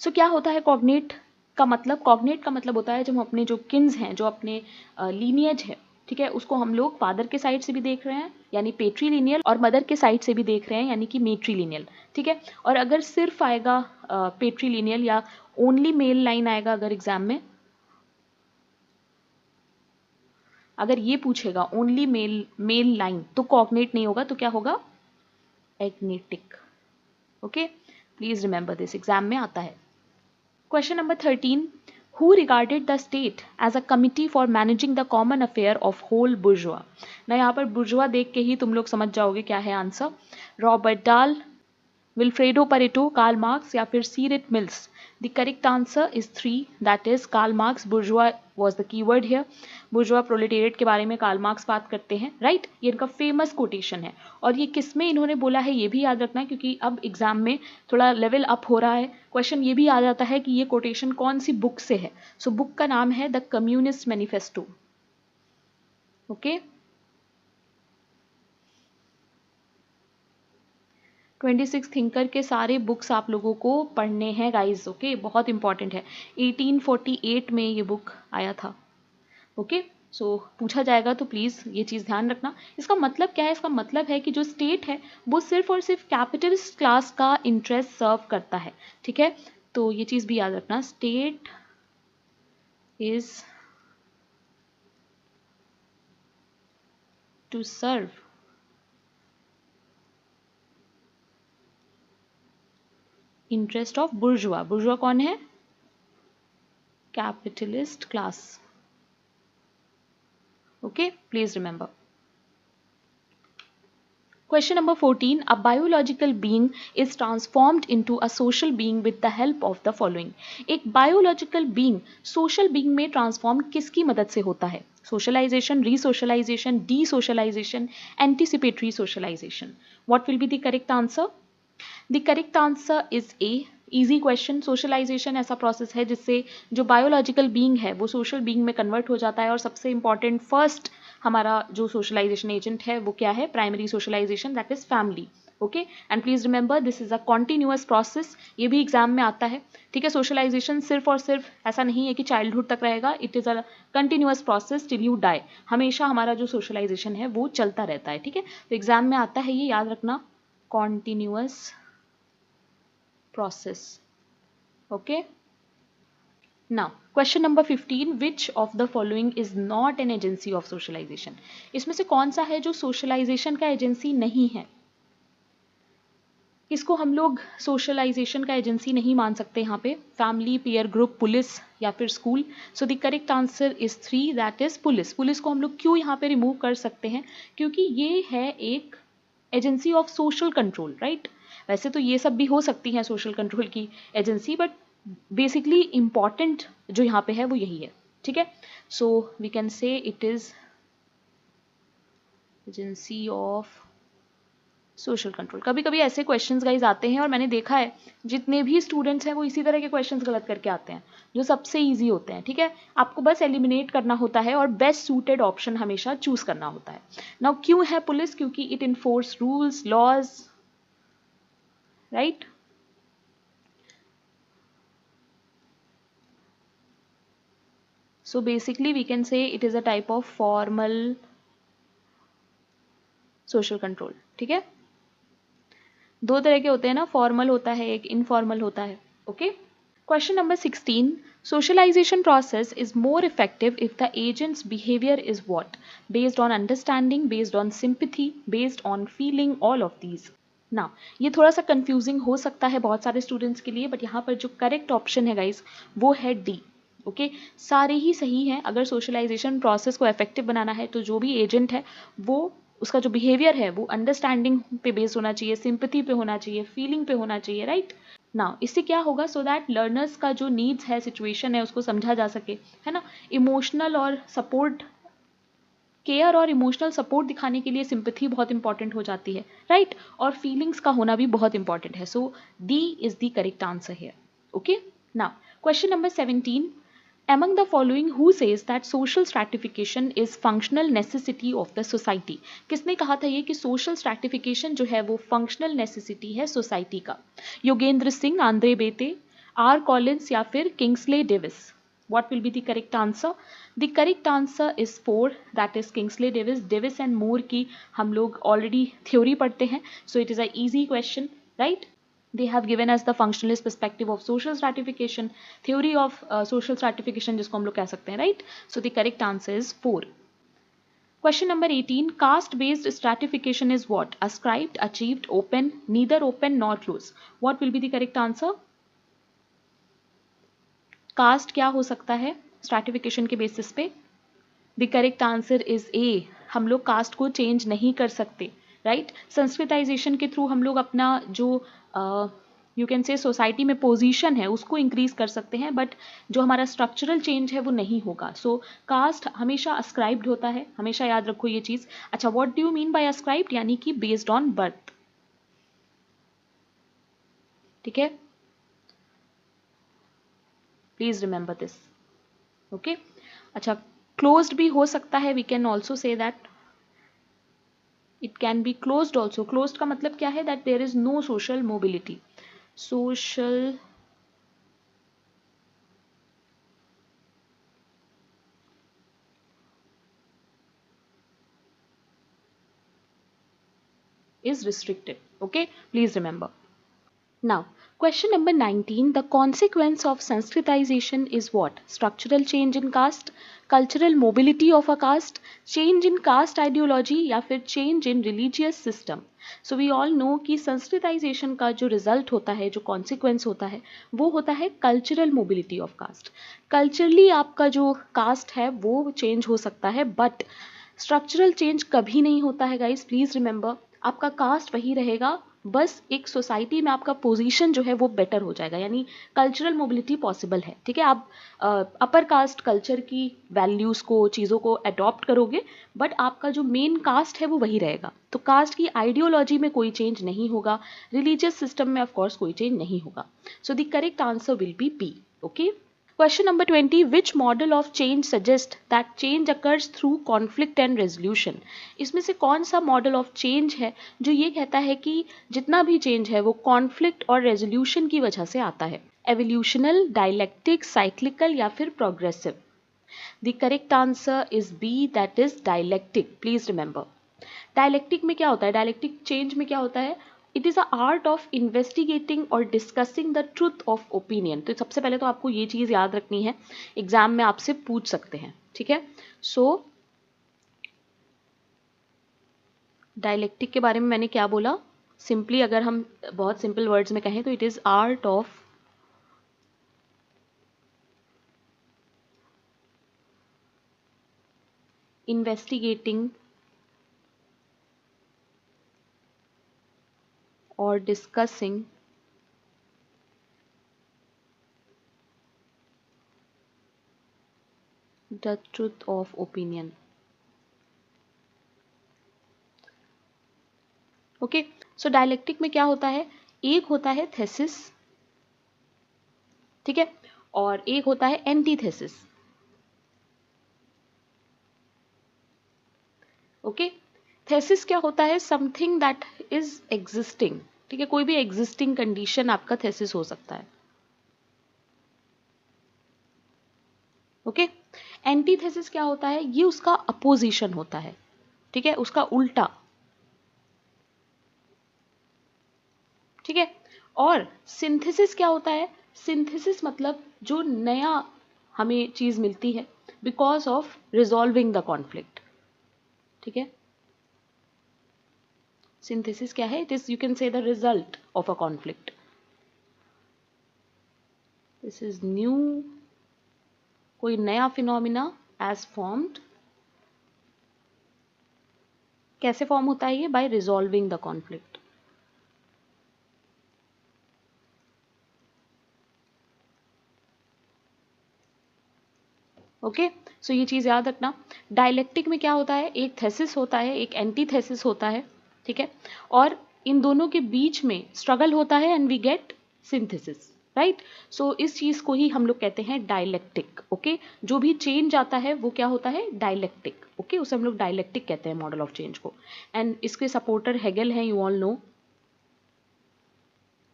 सो क्या होता है कॉग्नेट का मतलब, कॉग्नेट का मतलब होता है जब हम अपने जो किन्स हैं, जो अपने लीनियज है, ठीक है, उसको हम लोग फादर के साइड से भी देख रहे हैं यानी पेट्रीलिनियल, और मदर के साइड से भी देख रहे हैं यानी कि मेट्रीलिनियल, ठीक है। और अगर सिर्फ आएगा पेट्रीलिनियल या ओनली मेल लाइन आएगा अगर एग्जाम में, अगर ये पूछेगा ओनली मेल लाइन तो कॉग्नेट नहीं होगा, तो क्या होगा, agnatic, okay. Please remember this, exam में आता है। Question number 13, who regarded the state as a committee for managing the common affair of whole bourgeois। ना यहाँ पर bourgeois देख के ही तुम लोग समझ जाओगे क्या है answer, Robert Dahl, Vilfredo Pareto, Karl Marx या फिर C Wright Mills? The correct answer is 3, that is Karl Marx. Bourgeois was the keyword here. Bourgeois proletariat के बारे में कार्ल मार्क्स बात करते हैं, राइट? ये इनका फेमस कोटेशन है. और ये किस में इन्होंने बोला है ये भी याद रखना, क्योंकि अब एग्जाम में थोड़ा लेवल अप हो रहा है. क्वेश्चन ये भी आ जाता है कि ये कोटेशन कौन सी बुक से है. सो बुक का नाम है the communist manifesto. Okay, 26 thinker के सारे बुक्स आप लोगों को पढ़ने हैं गाइज. ओके, बहुत इंपॉर्टेंट है. 1848 में ये बुक आया था. ओके, सो पूछा जाएगा तो प्लीज़ ये चीज़ ध्यान रखना. इसका मतलब क्या है? इसका मतलब है कि जो स्टेट है वो सिर्फ और सिर्फ कैपिटलिस्ट क्लास का इंटरेस्ट सर्व करता है. ठीक है, तो ये चीज़ भी याद रखना. State is to serve interest of bourgeois. Bourgeois कौन है? Capitalist class. Okay, please remember. Question number 14. A biological being is transformed into a social being with the help of the following. एक biological being social being में transform किसकी मदद से होता है? Socialization, resocialization, desocialization, anticipatory socialization. What will be the correct answer? The correct answer is A. Easy question. Socialization ऐसा process है जिससे जो biological being है वो social being में convert हो जाता है. और सबसे important first हमारा जो सोशलाइजेशन एजेंट है वो क्या है? Primary socialisation, that is family. Okay, and please remember this is a continuous process. ये भी एग्जाम में आता है. ठीक है, सोशलाइजेशन सिर्फ और सिर्फ ऐसा नहीं है कि चाइल्डहुड तक रहेगा. It is a continuous process till you die. हमेशा हमारा जो सोशलाइजेशन है वो चलता रहता है. ठीक है, तो एग्जाम में आता है, ये याद रखना, continuous process. Okay, now question number 15. which of the following is not an agency of socialization? इसमें से कौन सा है जो सोशलाइजेशन का एजेंसी नहीं है? इसको हम लोग सोशलाइजेशन का एजेंसी नहीं मान सकते यहाँ पे. फैमिली, पीयर ग्रुप, पुलिस या फिर school. So the correct answer is 3, that is police. Police को हम लोग क्यों यहाँ पे रिमूव कर सकते हैं? क्योंकि ये है एक agency of social control, right? वैसे तो ये सब भी हो सकती है सोशल कंट्रोल की एजेंसी, बट बेसिकली इंपॉर्टेंट जो यहाँ पे है वो यही है. ठीक है, so we can say it is agency of social control. कभी कभी ऐसे क्वेश्चंस गाइज आते हैं और मैंने देखा है जितने भी स्टूडेंट्स हैं वो इसी तरह के क्वेश्चंस गलत करके आते हैं जो सबसे इजी होते हैं. ठीक है, आपको बस एलिमिनेट करना होता है और बेस्ट सूटेड ऑप्शन हमेशा चूज करना होता है. नाउ क्यों है पुलिस? क्योंकि it enforce rules, laws, right? So basically we can say it is a type of formal social control. ठीक है, दो तरह के होते हैं ना, फॉर्मल होता है एक, इनफॉर्मल होता है. Okay, question number 16. Socialization process is more effective if the agent's behavior is what? Based on understanding, based on sympathy, based on feeling, all of these. ना ये थोड़ा सा कंफ्यूजिंग हो सकता है बहुत सारे स्टूडेंट्स के लिए, बट यहाँ पर जो करेक्ट ऑप्शन है गाइज वो है डी. ओके, सारे ही सही हैं. अगर सोशलाइजेशन प्रोसेस को इफेक्टिव बनाना है तो जो भी एजेंट है वो उसका जो बिहेवियर है वो अंडरस्टैंडिंग पे बेस्ड होना चाहिए, सिंपैथी पे होना चाहिए, फीलिंग पे होना चाहिए, राइट? ना इससे क्या होगा? सो दैट लर्नर्स का जो नीड्स है, सिचुएशन है, उसको समझा जा सके, है ना? इमोशनल और सपोर्ट, केयर और इमोशनल सपोर्ट दिखाने के लिए सिंपैथी बहुत इंपॉर्टेंट हो जाती है, राइट? और फीलिंग्स का होना भी बहुत इंपॉर्टेंट है. So D is the correct answer here. Okay, now question number 17. Among the following, who says that social stratification is functional necessity of the society? किसने कहा था ये कि social stratification जो है वो functional necessity है सोसाइटी का? Yogendra Singh, Andre Beteille, R Collins या फिर Kingsley Davis? What will be the correct answer? The correct answer is 4, that is Kingsley Davis. Davis and Moore की हम लोग already theory पढ़ते हैं, so it is a easy question, right? They have given us the functionalist perspective of social stratification, theory of social stratification जिसको हम लोग कह सकते हैं, right? So the correct answer is 4. Question number 18. Caste based stratification is what? Ascribed, achieved, open, neither open nor close. What will be the correct answer? Caste क्या हो सकता है स्ट्रैटिफिकेशन के बेसिस पे? The correct answer is A. हम लोग cast को change नहीं कर सकते, राइट। संस्कृताइजेशन के थ्रू हम लोग अपना जो यू कैन से सोसाइटी में पोजीशन है उसको इंक्रीज कर सकते हैं, बट जो हमारा स्ट्रक्चरल चेंज है वो नहीं होगा। सो कास्ट हमेशा अस्क्राइब्ड होता है, हमेशा याद रखो ये चीज। अच्छा, what do you mean by ascribed? यानी कि बेस्ड ऑन बर्थ, ठीक है, प्लीज रिमेंबर दिस। ओके, अच्छा, क्लोज्ड भी हो सकता है, we can also say that it can be closed also. Closed का मतलब क्या है? That there is no social mobility, social is restricted. Okay, please remember. Now, question number 19, the consequence of Sanskritization is what? Structural change in caste, cultural mobility of a caste, change in caste ideology, या फिर change in religious system. So we all know कि Sanskritization का जो result होता है, जो consequence होता है, वो होता है cultural mobility of caste. Culturally आपका जो caste है वो change हो सकता है, but स्ट्रक्चरल चेंज कभी नहीं होता है गाइस, प्लीज रिमेंबर। आपका कास्ट वही रहेगा, बस एक सोसाइटी में आपका पोजीशन जो है वो बेटर हो जाएगा, यानी कल्चरल मोबिलिटी पॉसिबल है, ठीक है। आप अपर कास्ट कल्चर की वैल्यूज को, चीज़ों को अडॉप्ट करोगे, बट आपका जो मेन कास्ट है वो वही रहेगा। तो कास्ट की आइडियोलॉजी में कोई चेंज नहीं होगा, रिलीजियस सिस्टम में ऑफकोर्स कोई चेंज नहीं होगा। So the correct answer will be B. Okay, Question number 20, which model of change suggests that change occurs through conflict and resolution? इसमें से कौन सा मॉडल ऑफ चेंज है जो ये कहता है कि जितना भी चेंज है वो कॉन्फ्लिक्ट और रेजोल्यूशन की वजह से आता है? एवोल्यूशनल, डायलेक्टिक, साइक्लिकल या फिर progressive? The correct answer is B, that is dialectic. Please remember, dialectic में क्या होता है? डायलेक्टिक चेंज में क्या होता है? It is a art of investigating और discussing the truth of opinion. तो सबसे पहले तो आपको ये चीज़ याद रखनी है, एग्जाम में आपसे पूछ सकते हैं, ठीक है। सो डायलेक्टिक के बारे में मैंने क्या बोला? सिंपली अगर हम बहुत सिंपल वर्ड्स में कहें तो it is art of investigating और discussing the truth of opinion. Okay, so dialectic में क्या होता है? एक होता है थेसिस, ठीक है, और एक होता है एंटीथेसिस। ओके, थेसिस क्या होता है? समथिंग दैट इज एग्जिस्टिंग, ठीक है, कोई भी एग्जिस्टिंग कंडीशन आपका थेसिस हो सकता है। ओके, एंटीथेसिस क्या होता है? ये उसका अपोजिशन होता है, ठीक है, उसका उल्टा, ठीक है। और सिंथेसिस क्या होता है? सिंथेसिस मतलब जो नया हमें चीज मिलती है because of resolving the conflict, ठीक है। सिंथेसिस क्या है? It is, you can say, the result of a conflict. This is new, कोई नया फिनोमिना एज फॉर्म्ड। कैसे फॉर्म होता है ये? By resolving the conflict. Okay, so ये चीज याद रखना। डायलेक्टिक में क्या होता है? एक थेसिस होता है, एक एंटीथेसिस होता है, ठीक है, और इन दोनों के बीच में स्ट्रगल होता है and we get synthesis, right. So इस चीज को ही हम लोग कहते हैं डायलेक्टिक। ओके, जो भी चेंज आता है वो क्या होता है? डायलेक्टिक। ओके, उसे हम लोग डायलेक्टिक कहते हैं मॉडल ऑफ चेंज को। एंड इसके सपोर्टर हेगल हैं, यू ऑल नो।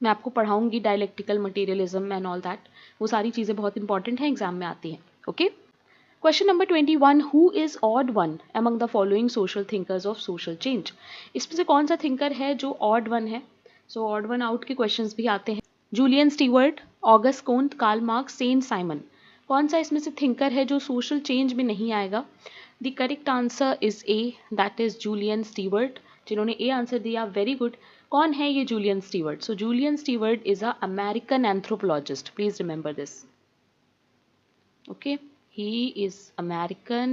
मैं आपको पढ़ाऊंगी dialectical materialism and all that, वो सारी चीजें बहुत इंपॉर्टेंट हैं, एग्जाम में आती हैं। Okay, question number 21, who is odd one among the following social thinkers of social change? इसमें से कौन सा थिंकर है जो ऑड वन है? सो ऑड वन आउट के क्वेश्चंस भी आते हैं। Julian Steward, Auguste Comte, Karl Marx, Saint Simon. कौन सा इसमें से थिंकर है जो सोशल चेंज में नहीं आएगा? The correct answer is A, that is Julian Steward. जिन्होंने ए आंसर दिया, वेरी गुड। कौन है ये Julian Steward? So Julian Steward is a American anthropologist, please remember this. Okay, he is American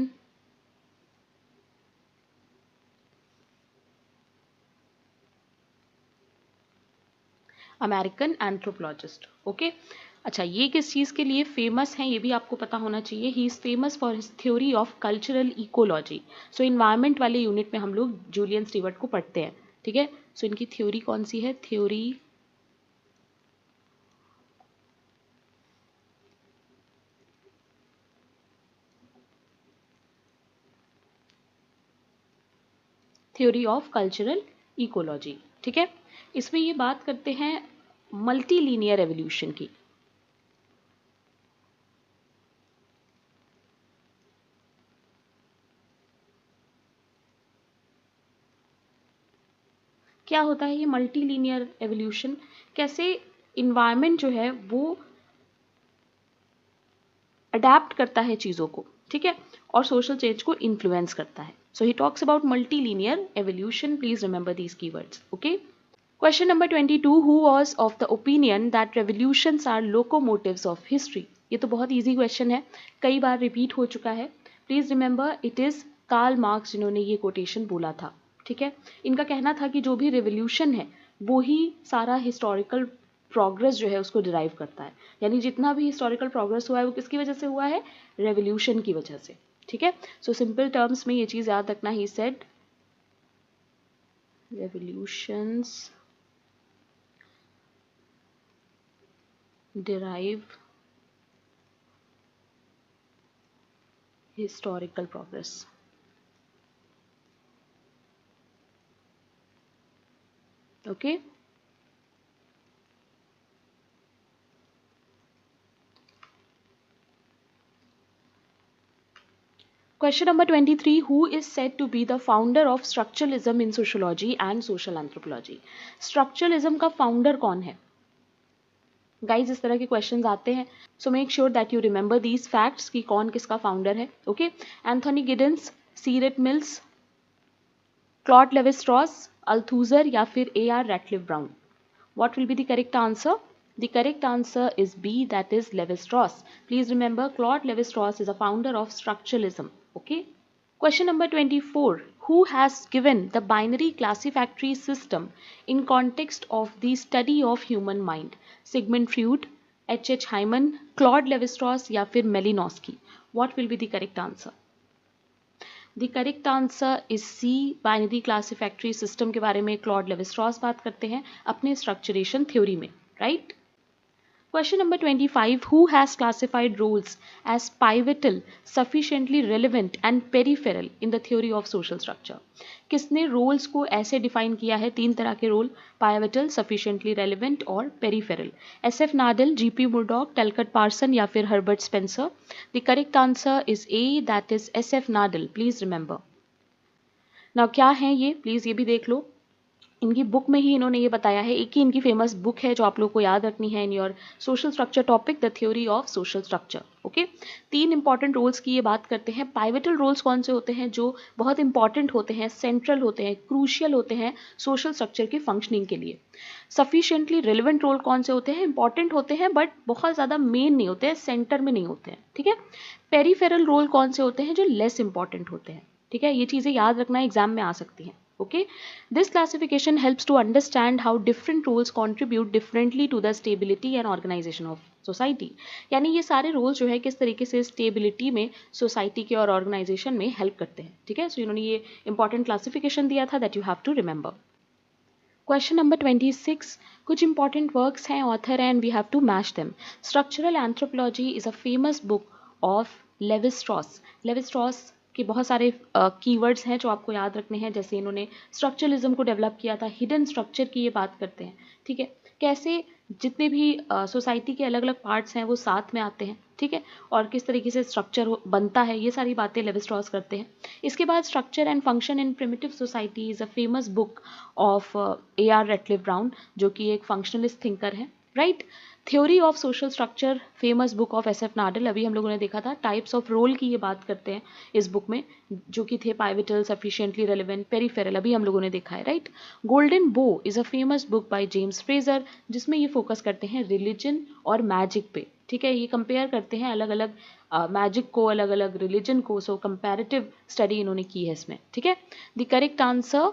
American anthropologist. Okay, अच्छा ये किस चीज़ के लिए फेमस हैं ये भी आपको पता होना चाहिए। He is famous for his theory of cultural ecology. So environment वाले यूनिट में हम लोग जूलियन स्टीवर्ट को पढ़ते हैं, ठीक है। सो इनकी थ्योरी कौन सी है? थ्योरी ऑफ कल्चरल इकोलॉजी, ठीक है। इसमें ये बात करते हैं मल्टी लीनियर एवोल्यूशन की। क्या होता है ये मल्टी लीनियर एवोल्यूशन? कैसे इन्वायरमेंट जो है वो अडेप्ट करता है चीज़ों को, ठीक है, और सोशल चेंज को इन्फ्लुएंस करता है। So he talks about multi linear evolution. Please remember these keywords. Okay, question number 22, who was of the opinion that revolutions are locomotives of history? ये तो बहुत ईजी क्वेश्चन है, कई बार रिपीट हो चुका है। Please remember it is Karl Marx जिन्होंने ये कोटेशन बोला था, ठीक है। इनका कहना था कि जो भी रेवोल्यूशन है वो ही सारा हिस्टोरिकल प्रोग्रेस जो है उसको डिराइव करता है। यानी जितना भी हिस्टोरिकल प्रोग्रेस हुआ है वो किसकी वजह से हुआ है? रेवोल्यूशन की वजह से, ठीक है। सो सिंपल टर्म्स में ये चीज याद रखना, he said revolutions derive historical progress. Okay, question number 23, who is said to be the founder of structuralism in sociology and social anthropology? structuralism का founder कौन है? गाइज इस तरह के क्वेश्चंस आते हैं, so make sure that you remember these facts कि कौन किसका फाउंडर है। Okay, Anthony Giddens, C Wright Mills, Claude Levi Strauss, Althusser या फिर AR Radcliffe Brown? What will be the correct answer? The correct answer is B, that is Levi-Strauss. Please remember, Claude Levi-Strauss is a founder of structuralism. Okay. Question number 24. Who has given the binary classificatory system in context of the study of human mind? Sigmund Freud, H. Hyman, Claude Levi-Strauss या फिर Malinowski? What will be the correct answer? The correct answer is C, binary classificatory system के बारे में Claude Levi straws बात करते हैं अपने structuration theory में, right. Question number 25, who has classified roles as pivotal, sufficiently relevant and peripheral in the theory of social structure? किसने roles को ऐसे डिफाइन किया है? तीन तरह के रोल, पाइवेटल, सफिशिएंटली रेलेवेंट और peripheral. SF Nadel, GP Murdock, Talcott Parson या फिर Herbert Spencer? The correct answer is A, that is SF Nadel. Please remember. Now क्या है ये, प्लीज ये भी देख लो। इनकी बुक में ही इन्होंने ये बताया है, एक ही इनकी फेमस बुक है जो आप लोग को याद रखनी है in your social structure topic, the theory of social structure. Okay, तीन इंपॉर्टेंट रोल्स की ये बात करते हैं। पाइवेटल रोल्स कौन से होते हैं? जो बहुत इंपॉर्टेंट होते हैं, सेंट्रल होते हैं, क्रूशियल होते हैं सोशल स्ट्रक्चर की फंक्शनिंग के लिए। सफिशिएंटली रिलेवेंट रोल कौन से होते हैं? इंपॉर्टेंट होते हैं बट बहुत ज़्यादा मेन नहीं होते हैं, सेंटर में नहीं होते हैं, ठीक है। पेरिफेरल रोल कौन से होते हैं? जो लेस इंपॉर्टेंट होते हैं, ठीक है। ये चीज़ें याद रखना, एग्जाम में आ सकती हैं। Okay, this classification helps to understand how different roles contribute differently to the stability and organization of society. यानी ये सारे रोल्स जो है किस तरीके से स्टेबिलिटी में, सोसाइटी के और ऑर्गेनाइजेशन में हेल्प करते हैं, ठीक है। सो इन्होंने ये इंपॉर्टेंट क्लासिफिकेशन दिया था that you have to remember. Question number 26, कुछ इंपॉर्टेंट वर्क्स हैं, author and we have to match them. Structural anthropology is a famous book of Levi Strauss. Levi Strauss के बहुत सारे कीवर्ड्स हैं जो आपको याद रखने हैं, जैसे इन्होंने स्ट्रक्चरलिज्म को डेवलप किया था, हिडन स्ट्रक्चर की ये बात करते हैं, ठीक है। कैसे जितने भी सोसाइटी के अलग अलग पार्ट्स हैं वो साथ में आते हैं, ठीक है, और किस तरीके से स्ट्रक्चर बनता है, ये सारी बातें लेवी स्ट्रॉस करते हैं। इसके बाद structure and function in primitive society is a famous book of AR Radcliffe Brown, जो कि एक फंक्शनलिस्ट थिंकर है, right. Theory of social structure, famous book of SF Nadel, अभी हम लोगों ने देखा था। टाइप्स ऑफ रोल की ये बात करते हैं इस बुक में, जो कि थे पाइवेटल, सफिशिएंटली रेलेवेंट, पेरिफेरल, अभी हम लोगों ने देखा है, राइट। गोल्डन बो is a famous book by James Fraser, जिसमें ये फोकस करते हैं रिलीजन और मैजिक पे, ठीक है। ये कंपेयर करते हैं अलग अलग मैजिक को, अलग अलग रिलीजन को, सो कंपैरेटिव स्टडी इन्होंने की है इसमें, ठीक है। The correct answer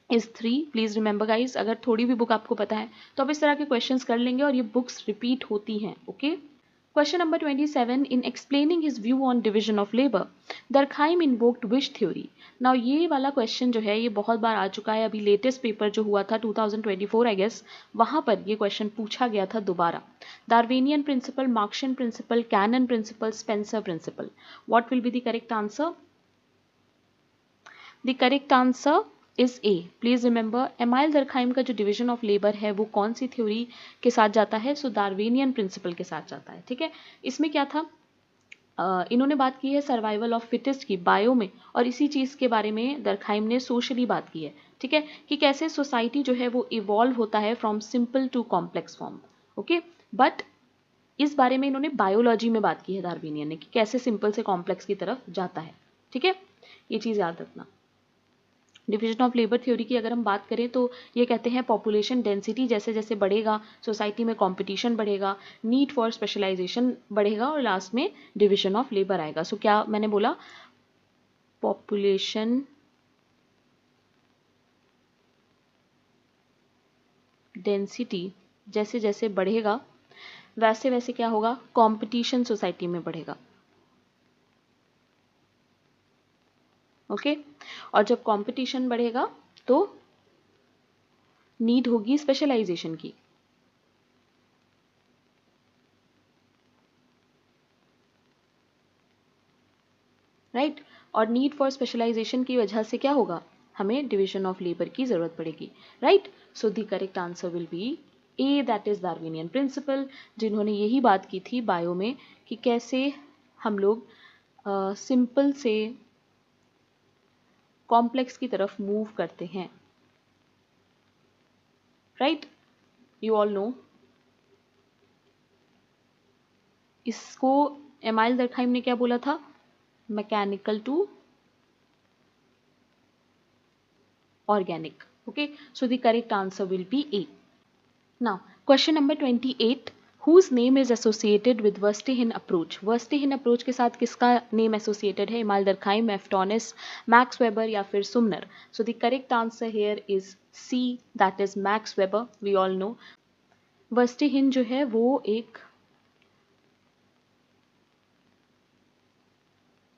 is 3। Please remember guys, अगर थोड़ी भी बुक आपको पता है तो आप इस तरह के क्वेश्चंस कर लेंगे और ये बुक्स रिपीट होती हैं। Okay, question number 27, in explaining his view on division of labour दरखाइम invoked wish theory. Now ये वाला क्वेश्चन जो है ये बहुत बार आ चुका है, अभी लेटेस्ट पेपर जो हुआ था 2024 आई गेस, वहां पर ये क्वेश्चन पूछा गया था दोबारा। Darwinian principle, Marxian principle, canon principle, Spencer principle, what will be the correct answer? The correct answer is A. Please remember, Emile Durkheim का जो डिवीजन ऑफ लेबर है वो कौन सी थ्योरी के साथ जाता है? सो डार्विनियन प्रिंसिपल के साथ जाता है। ठीक है, इसमें क्या था, इन्होंने बात की है सर्वाइवल ऑफ फिटेस्ट की बायो में, और इसी चीज़ के बारे में दरखाइम ने सोशली बात की है। ठीक है, कि कैसे सोसाइटी जो है वो इवॉल्व होता है from simple to complex form. Okay, but इस बारे में इन्होंने बायोलॉजी में बात की है डार्विनियन ने, कि कैसे सिंपल से कॉम्प्लेक्स की तरफ जाता है। ठीक है, ये चीज़ याद रखना। डिवीजन ऑफ लेबर थ्योरी की अगर हम बात करें तो ये कहते हैं पॉपुलेशन डेंसिटी जैसे जैसे बढ़ेगा सोसाइटी में कंपटीशन बढ़ेगा, नीड फॉर स्पेशलाइजेशन बढ़ेगा और लास्ट में डिवीजन ऑफ लेबर आएगा। सो क्या मैंने बोला? पॉपुलेशन डेंसिटी जैसे जैसे बढ़ेगा वैसे वैसे क्या होगा? कंपटीशन सोसाइटी में बढ़ेगा। ओके, और जब कंपटीशन बढ़ेगा तो नीड होगी स्पेशलाइजेशन की। राइट, और नीड फॉर स्पेशलाइजेशन की वजह से क्या होगा? हमें डिवीजन ऑफ लेबर की जरूरत पड़ेगी। Right, so the correct answer will be A, that is Darwinian principle, जिन्होंने यही बात की थी बायो में कि कैसे हम लोग सिंपल से कॉम्प्लेक्स की तरफ मूव करते हैं। Right, you all know. इसको एमाइल दरखाइम ने क्या बोला था? Mechanical to organic. Okay, so the correct answer will be A. Now question number 28, whose name is associated with Verstehen approach? Verstehen approach के साथ किसका name associated है? Amyl दरखाइम, एफ्टोनिस, max weber या फिर सुमनर? So the correct answer here is C, that is Max Weber. We all know Verstehen जो है वो एक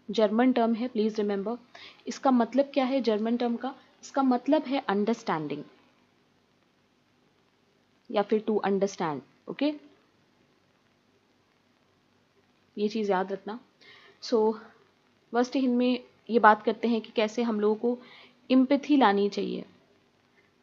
जर्मन टर्म है। प्लीज रिमेंबर, इसका मतलब क्या है जर्मन टर्म का? इसका मतलब है अंडरस्टैंडिंग या फिर टू अंडरस्टैंड। ओके, ये चीज़ याद रखना। सो वर्स्टहिन में ये बात करते हैं कि कैसे हम लोगों को इम्पैथी लानी चाहिए।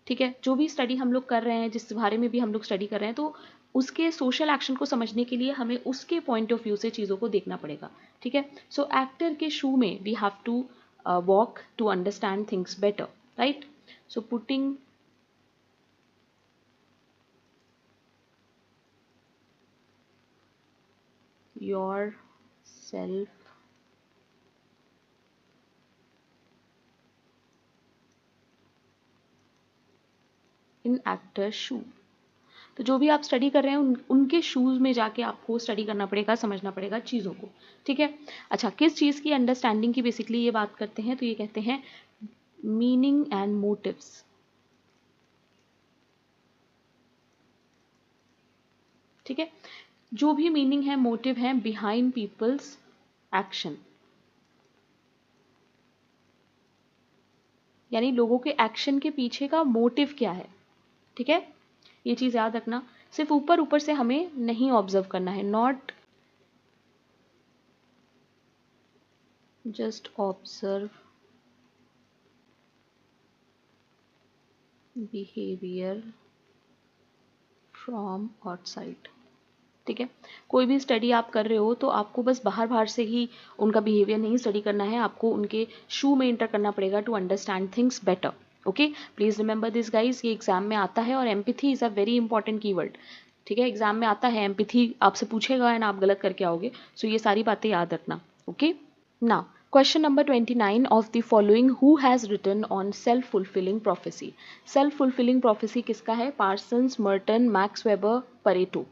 ठीक है, जो भी स्टडी हम लोग कर रहे हैं, जिस बारे में भी हम लोग स्टडी कर रहे हैं, तो उसके सोशल एक्शन को समझने के लिए हमें उसके पॉइंट ऑफ व्यू से चीज़ों को देखना पड़ेगा। ठीक है, सो एक्टर के शू में we have to walk to understand things better. Right, so putting yourself in actor shoe। तो जो भी आप स्टडी कर रहे हैं उनके शूज में जाके आपको स्टडी करना पड़ेगा, समझना पड़ेगा चीज़ों को। ठीक है, अच्छा, किस चीज़ की अंडरस्टैंडिंग की बेसिकली ये बात करते हैं? तो ये कहते हैं मीनिंग एंड मोटिव्स। ठीक है, जो भी मीनिंग है, मोटिव है बिहाइंड पीपल्स एक्शन, यानी लोगों के एक्शन के पीछे का मोटिव क्या है। ठीक है, ये चीज़ याद रखना। सिर्फ ऊपर ऊपर से हमें नहीं ऑब्जर्व करना है, not just observe behaviour from outside. ठीक है, कोई भी स्टडी आप कर रहे हो तो आपको बस बाहर बाहर से ही उनका बिहेवियर नहीं स्टडी करना है, आपको उनके शू में इंटर करना पड़ेगा to understand things better. Okay, please remember this guys, ये एग्जाम में आता है और empathy is a very important keyword. ठीक है, एग्जाम में आता है, एम्पैथी आपसे पूछेगा एंड आप गलत करके आओगे, सो ये सारी बातें याद रखना। Okay, now question number 29, of the following who has written on self fulfilling prophecy? self fulfilling prophecy किसका है? Parsons, Merton, max weber, Pareto.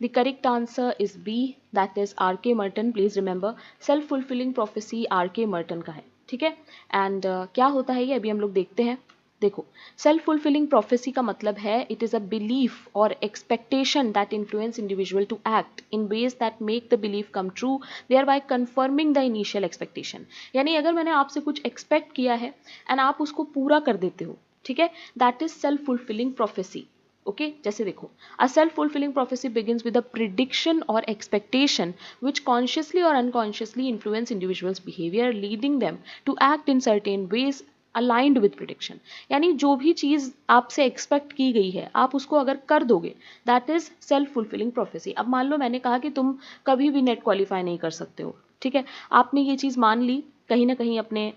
The correct answer is B, that is R.K. Merton. Please remember, self fulfilling prophecy R.K. Merton का है। ठीक है, and क्या होता है ये अभी हम लोग देखते हैं। देखो, सेल्फ फुलफिलिंग प्रोफेसी का मतलब है इट इज़ अ बिलीफ और expectation that influence individual to act in ways that make the belief come true, thereby confirming the initial expectation. यानी अगर मैंने आपसे कुछ एक्सपेक्ट किया है एंड आप उसको पूरा कर देते हो, ठीक है, that is self fulfilling prophecy. Okay, जैसे देखो, a self fulfilling prophecy begins with a prediction और expectation which consciously or unconsciously influence individuals behavior, leading them to act in certain ways aligned with prediction। यानी जो भी चीज आपसे expect की गई है आप उसको अगर कर दोगे, that is self fulfilling prophecy. अब मान लो मैंने कहा कि तुम कभी भी नेट क्वालिफाई नहीं कर सकते हो, ठीक है, आपने ये चीज मान ली कहीं ना कहीं अपने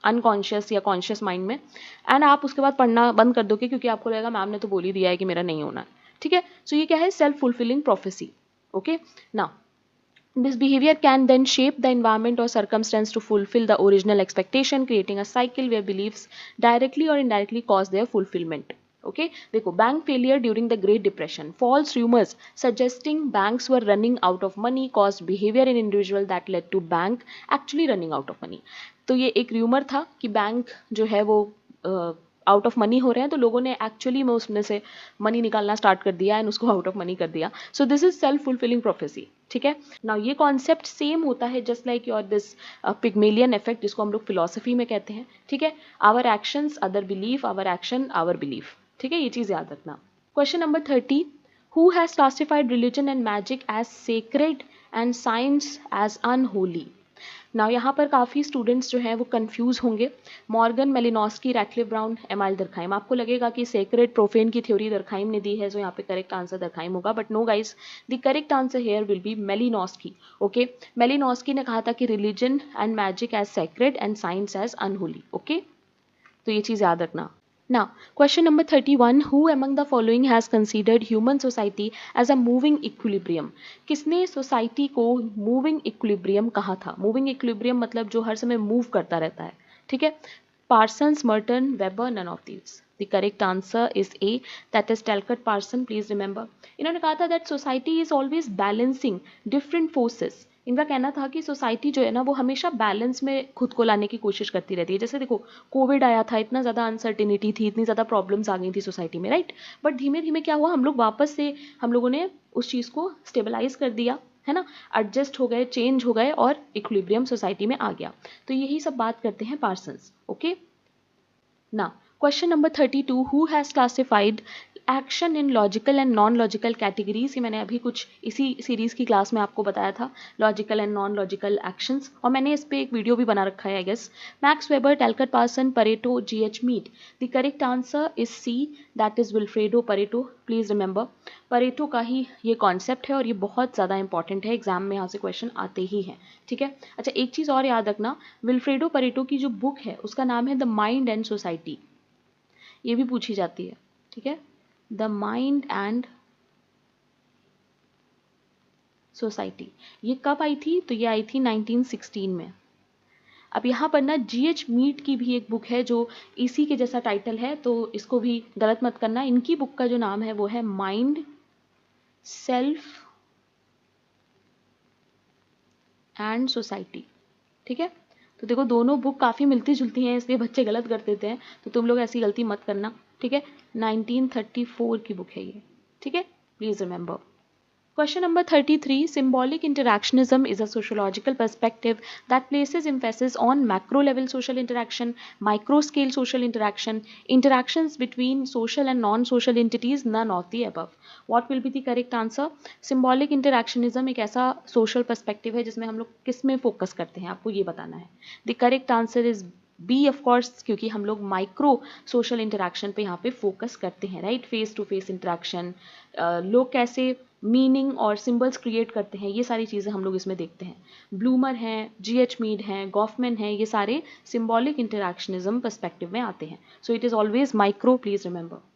अनकॉन्शियस या कॉन्शियस माइंड में, एंड आप उसके बाद पढ़ना बंद कर दोगे क्योंकि आपको लगेगा मैम ने तो बोल ही दिया है कि मेरा नहीं होना है, ठीक है। सो ये क्या है, self fulfilling prophecy. Okay, now this behavior can then shape the environment or circumstance to fulfill the original expectation, creating a cycle where beliefs directly or indirectly cause their fulfillment। Okay, देखो, bank failure during the great depression, false rumours suggesting banks were running out of money caused behaviour in individual that led to bank actually running out of money. तो ये एक rumour था कि bank जो है वो out of money हो रहे हैं, तो लोगों ने एक्चुअली में उसमें से मनी निकालना स्टार्ट कर दिया एंड उसको आउट ऑफ मनी कर दिया। So this is self fulfilling prophecy, ठीक है। नाउ ये कॉन्सेप्ट सेम होता है just like your this Pygmalion effect, जिसको हम लोग फिलोसफी में कहते हैं, ठीक है। Our actions other belief, our action our belief, ठीक है, ये चीज याद रखना। Question number 30, who has classified religion and magic as sacred and science as unholy. Now यहाँ पर काफ़ी स्टूडेंट्स जो हैं वो कंफ्यूज होंगे। Morgan, Malinowski, Radcliffe Brown, Emile Durkheim. आपको लगेगा कि सेक्रेड प्रोफेन की थ्योरी दरखाइम ने दी है, सो यहाँ पे करेक्ट आंसर दरखाइम होगा, but no guys, the correct answer here will be Malinowski. Okay, Malinowski ने कहा था कि religion and magic as sacred and science as unholy. Okay, तो ये चीज़ याद रखना। Now, question number 31, who among the following has considered human society as a moving equilibrium? किसने सोसाइटी को मूविंग इक्विलिब्रियम कहा था? मूविंग इक्विलिब्रियम मतलब जो हर समय मूव करता रहता है, ठीक है। Parsons, Merton, Weber, none of these. The correct answer is A, that is Talcott Parson, please remember. इन्होंने कहा था that society is always balancing different forces. इनका कहना था कि सोसाइटी जो है ना वो हमेशा बैलेंस में खुद को लाने की कोशिश करती रहती है। जैसे देखो, कोविड आया था, इतना ज़्यादा अनसर्टिनिटी थी, इतनी ज़्यादा प्रॉब्लम्स आ गई थी सोसाइटी में, राइट, बट धीमे धीमे क्या हुआ, हम लोग वापस से हम लोगों ने उस चीज़ को स्टेबलाइज कर दिया, है ना, एडजस्ट हो गए, चेंज हो गए और इक्विलिब्रियम सोसाइटी में आ गया। तो यही सब बात करते हैं पार्सन्स। ओके, ना question number 32, who has classified action in logical and non logical categories. ये मैंने अभी कुछ इसी सीरीज की क्लास में आपको बताया था, logical and non logical actions, और मैंने इस पर एक वीडियो भी बना रखा है I guess. Max Weber, Talcott Parson, Pareto, GH Mead. The correct answer is C, that is Vilfredo Pareto. Please remember, Pareto का ही ये कॉन्सेप्ट है और ये बहुत ज़्यादा इंपॉर्टेंट है, एग्जाम में यहाँ से क्वेश्चन आते ही हैं, ठीक है। अच्छा, एक चीज़ और याद रखना, विल्फ्रेडो परेटो की जो बुक है उसका नाम है द माइंड एंड सोसाइटी, ये भी पूछी जाती है, ठीक है, द माइंड एंड सोसाइटी। ये कब आई थी, तो ये आई थी 1916 में। अब यहाँ पर ना GH मीट की भी एक बुक है जो इसी के जैसा टाइटल है, तो इसको भी गलत मत करना। इनकी बुक का जो नाम है वो है माइंड, सेल्फ एंड सोसाइटी, ठीक है। तो देखो, दोनों बुक काफ़ी मिलती जुलती हैं, इसलिए बच्चे गलत कर देते हैं, तो तुम लोग ऐसी गलती मत करना, ठीक है। 1934 की बुक है ये, ठीक है, please remember. Question number 33, symbolic interactionism is a sociological perspective that places emphasis on macro level social interaction, micro scale social interaction, interactions between social and non-social entities, none of the above. What will be the correct answer? Symbolic interactionism एक ऐसा social perspective है जिसमें हम लोग किस में focus करते हैं, आपको ये बताना है। The correct answer is B of course, क्योंकि हम लोग माइक्रो सोशल इंटरेक्शन पे यहाँ पे फोकस करते हैं, right, face to face interaction, लोग कैसे मीनिंग और सिंबल्स क्रिएट करते हैं, ये सारी चीज़ें हम लोग इसमें देखते हैं। ब्लूमर हैं, GH मीड हैं, गॉफमैन हैं, ये सारे सिंबॉलिक इंटरेक्शनिज्म पर्सपेक्टिव में आते हैं। So it is always micro, please remember.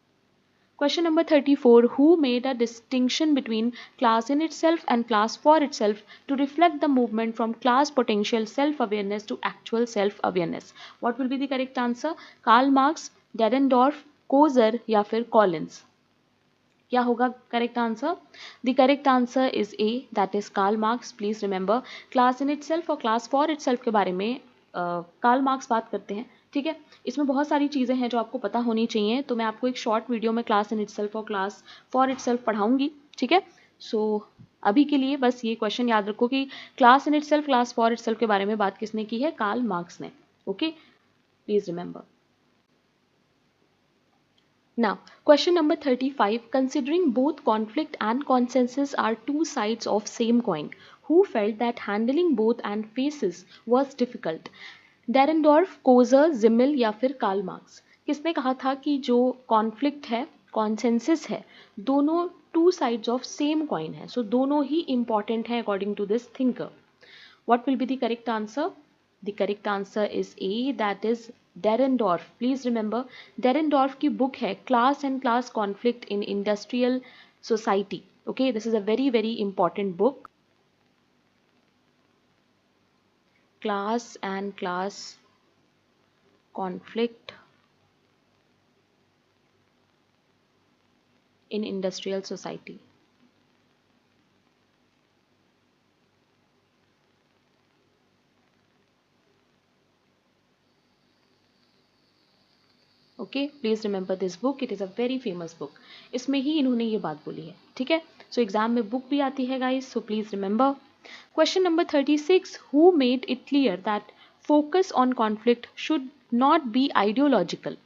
Question number 34, who made a distinction between class in itself and class for itself to reflect the movement from class potential self-awareness to actual self-awareness? What will be the correct answer? Karl Marx, Dahrendorf, Kozer या फिर Collins? क्या होगा correct answer? The correct answer is A, that is Karl Marx. Please remember, class in itself और class for itself के बारे में Karl Marx बात करते हैं, ठीक है, इसमें बहुत सारी चीज़ें हैं जो आपको पता होनी चाहिए, तो मैं आपको एक शॉर्ट वीडियो में क्लास इन इटसेल्फ और क्लास फॉर इटसेल्फ पढ़ाऊंगी। ठीक है, सो अभी के लिए बस ये क्वेश्चन याद रखो कि class in itself, class for itself के बारे में बात किसने की है? कार्ल मार्क्स ने। Okay, please remember. Now, question number 35. Considering both conflict and consensus are two sides of same coin, who felt that handling both and faces was difficult? Dahrendorf, Coser, Simmel या फिर Karl Marx? किसने कहा था कि जो conflict है, consensus है, दोनों two sides of same coin है, सो दोनों ही इंपॉर्टेंट है according to this thinker? What will be the correct answer? The correct answer is A, that is Derendorf. Please remember, Derendorf की book है Class and Class Conflict in Industrial Society. Okay, this is a very very important book. Class and Class Conflict in Industrial Society. Okay, please remember this book, it is a very famous book. इसमें ही इन्होंने ये बात बोली है। ठीक है, so exam में book भी आती है guys, so please remember. Question number 36, who made it clear that focus on conflict should not be ideological?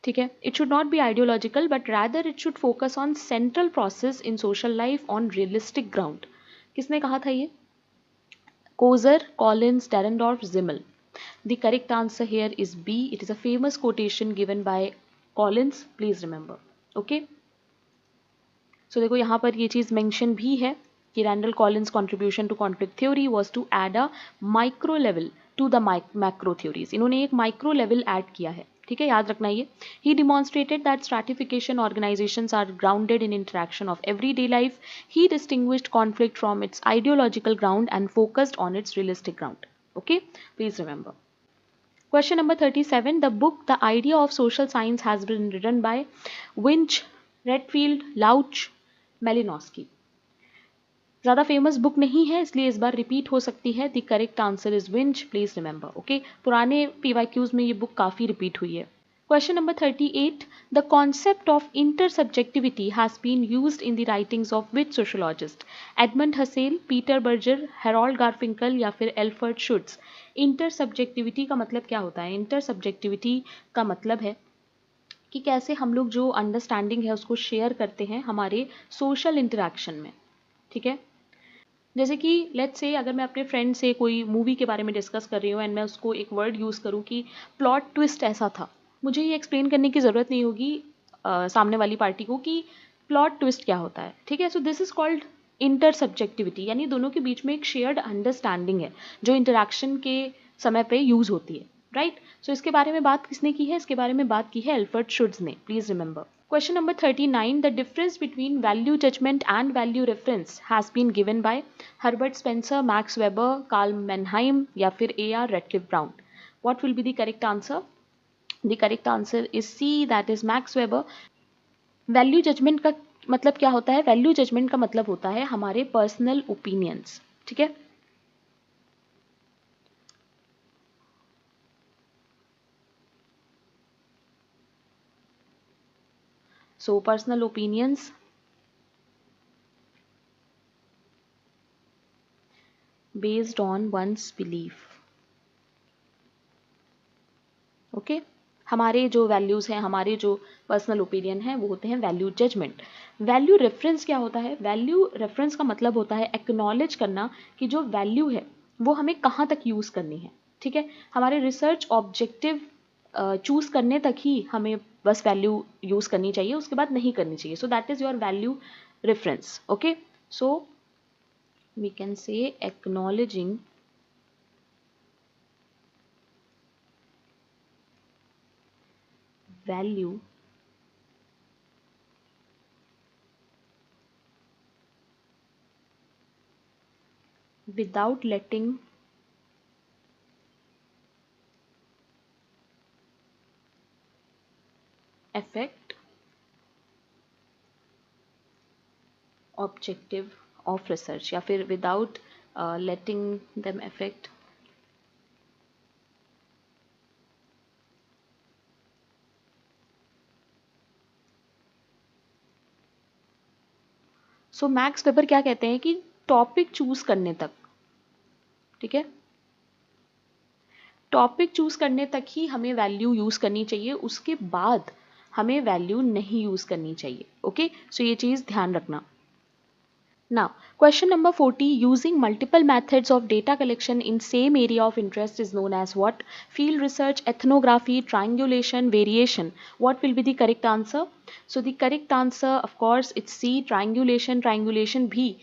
ठीक है, it should not be ideological but rather it should focus on central process in social life on realistic ground. किसने कहा था ये? Coser, Collins, Dahrendorf, Simmel? The correct answer here is B. It is a famous quotation given by Collins. Please remember. Okay. So देखो यहाँ पर ये चीज़ mention भी है कि Randall Collins contribution to conflict theory was to add a micro level to the macro theories. इन्होंने एक micro level add किया है। ठीक है, याद रखना ये। He demonstrated that stratification organizations are grounded in interaction of everyday life. He distinguished conflict from its ideological ground and focused on its realistic ground. Okay, please remember. Question number 37. The book The Idea of Social Science has been written by Winch, Redfield, Lauch, Malinowski. ज़्यादा famous book नहीं है इसलिए इस बार repeat हो सकती है। The correct answer is winch, please remember. Okay, पुराने PYQs में ये बुक काफ़ी रिपीट हुई है। Question number 38. The concept of intersubjectivity has been used in the writings of which sociologist? Edmund Husserl, Peter Berger, Harold Garfinkel या फिर Alford Schutz? इंटरसब्जेक्टिविटी का मतलब क्या होता है? इंटरसब्जेक्टिविटी का मतलब है कि कैसे हम लोग जो अंडरस्टैंडिंग है उसको शेयर करते हैं हमारे सोशल इंटरेक्शन में। ठीक है, जैसे कि लेट्स से अगर मैं अपने फ्रेंड से कोई मूवी के बारे में डिस्कस कर रही हूँ एंड मैं उसको एक वर्ड यूज़ करूँ कि प्लॉट ट्विस्ट ऐसा था, मुझे ये एक्सप्लेन करने की ज़रूरत नहीं होगी सामने वाली पार्टी को कि प्लॉट ट्विस्ट क्या होता है। ठीक है, सो this is called inter subjectivity, यानी दोनों के बीच में एक शेयर्ड अंडरस्टैंडिंग है जो इंटरेक्शन के समय पे यूज़ होती है। राइट, सो इसके बारे में बात किसने की है? इसके बारे में बात की है एल्फर्ड शुट्स ने। Please remember. Question number 39. The difference between value judgment and value reference has been given by Herbert Spencer, Max Weber, Carl Mannheim या फिर A.R. Radcliffe Brown. What will be the correct answer? The correct answer is C, that is Max Weber. Value judgement का मतलब क्या होता है? Value judgement का मतलब होता है हमारे पर्सनल ओपिनियंस। ठीक है, so personal opinions based on one's belief. Okay, हमारे जो वैल्यूज़ हैं, हमारे जो पर्सनल ओपिनियन है वो होते हैं वैल्यू जजमेंट। वैल्यू रेफरेंस क्या होता है? वैल्यू रेफरेंस का मतलब होता है एक्नॉलेज करना कि जो वैल्यू है वो हमें कहाँ तक यूज़ करनी है। ठीक है, हमारे रिसर्च ऑब्जेक्टिव चूज़ करने तक ही हमें बस वैल्यू यूज़ करनी चाहिए, उसके बाद नहीं करनी चाहिए। So that is your value reference. Okay, so we can say acknowledging value without letting affect objective of research या फिर without letting them affect सो मैक्स वेबर क्या कहते हैं कि टॉपिक चूज करने तक, ठीक है, टॉपिक चूज करने तक ही हमें वैल्यू यूज करनी चाहिए, उसके बाद हमें वैल्यू नहीं यूज करनी चाहिए। ओके, सो ये चीज ध्यान रखना। Now, question number 40, using multiple methods of data collection in same area of interest is known as what? Field research, ethnography, triangulation, variation. What will be the correct answer? So the correct answer, of course, it's C, triangulation. Triangulation भी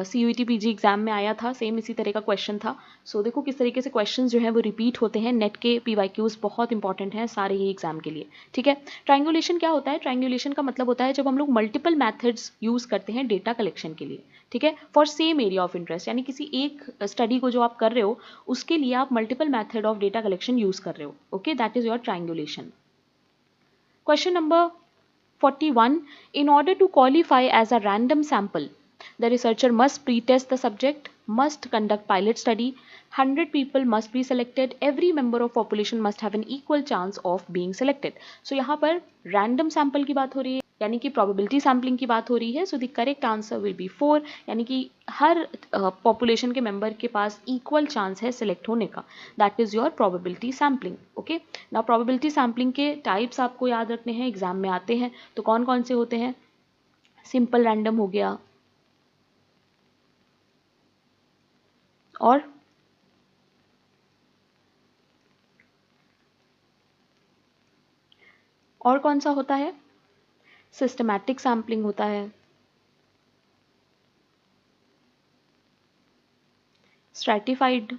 CUET PG exam में आया था, same इसी तरह का question था। सो देखो किस तरीके से क्वेश्चंस जो है वो रिपीट होते हैं। नेट के PYQs बहुत इंपॉर्टेंट हैं सारे ही एग्जाम के लिए, ठीक है। ट्रायंगुलेशन क्या होता है? ट्रायंगुलेशन का मतलब होता है जब हम लोग मल्टीपल मेथड्स यूज करते हैं डेटा कलेक्शन के लिए, ठीक है, for same area of interest, यानी किसी एक स्टडी को जो आप कर रहे हो उसके लिए आप multiple method of data collection use कर रहे हो। Okay, that is your triangulation. Question number 41, in order to qualify as a random sample, the researcher must pretest the subject, must conduct pilot study, 100 people must be selected, every member of population must have an equal chance of being selected. So यहाँ पर random sample की बात हो रही है, यानी कि probability sampling की बात हो रही है। So the correct answer will be 4, यानी कि हर population के member के पास equal chance है select होने का। That is your probability sampling. Okay, now probability sampling के types आपको याद रखने हैं, एग्जाम में आते हैं। तो कौन कौन से होते हैं? सिंपल रैंडम हो गया, और कौन सा होता है? सिस्टमैटिक सैम्पलिंग होता है, स्ट्रैटिफाइड।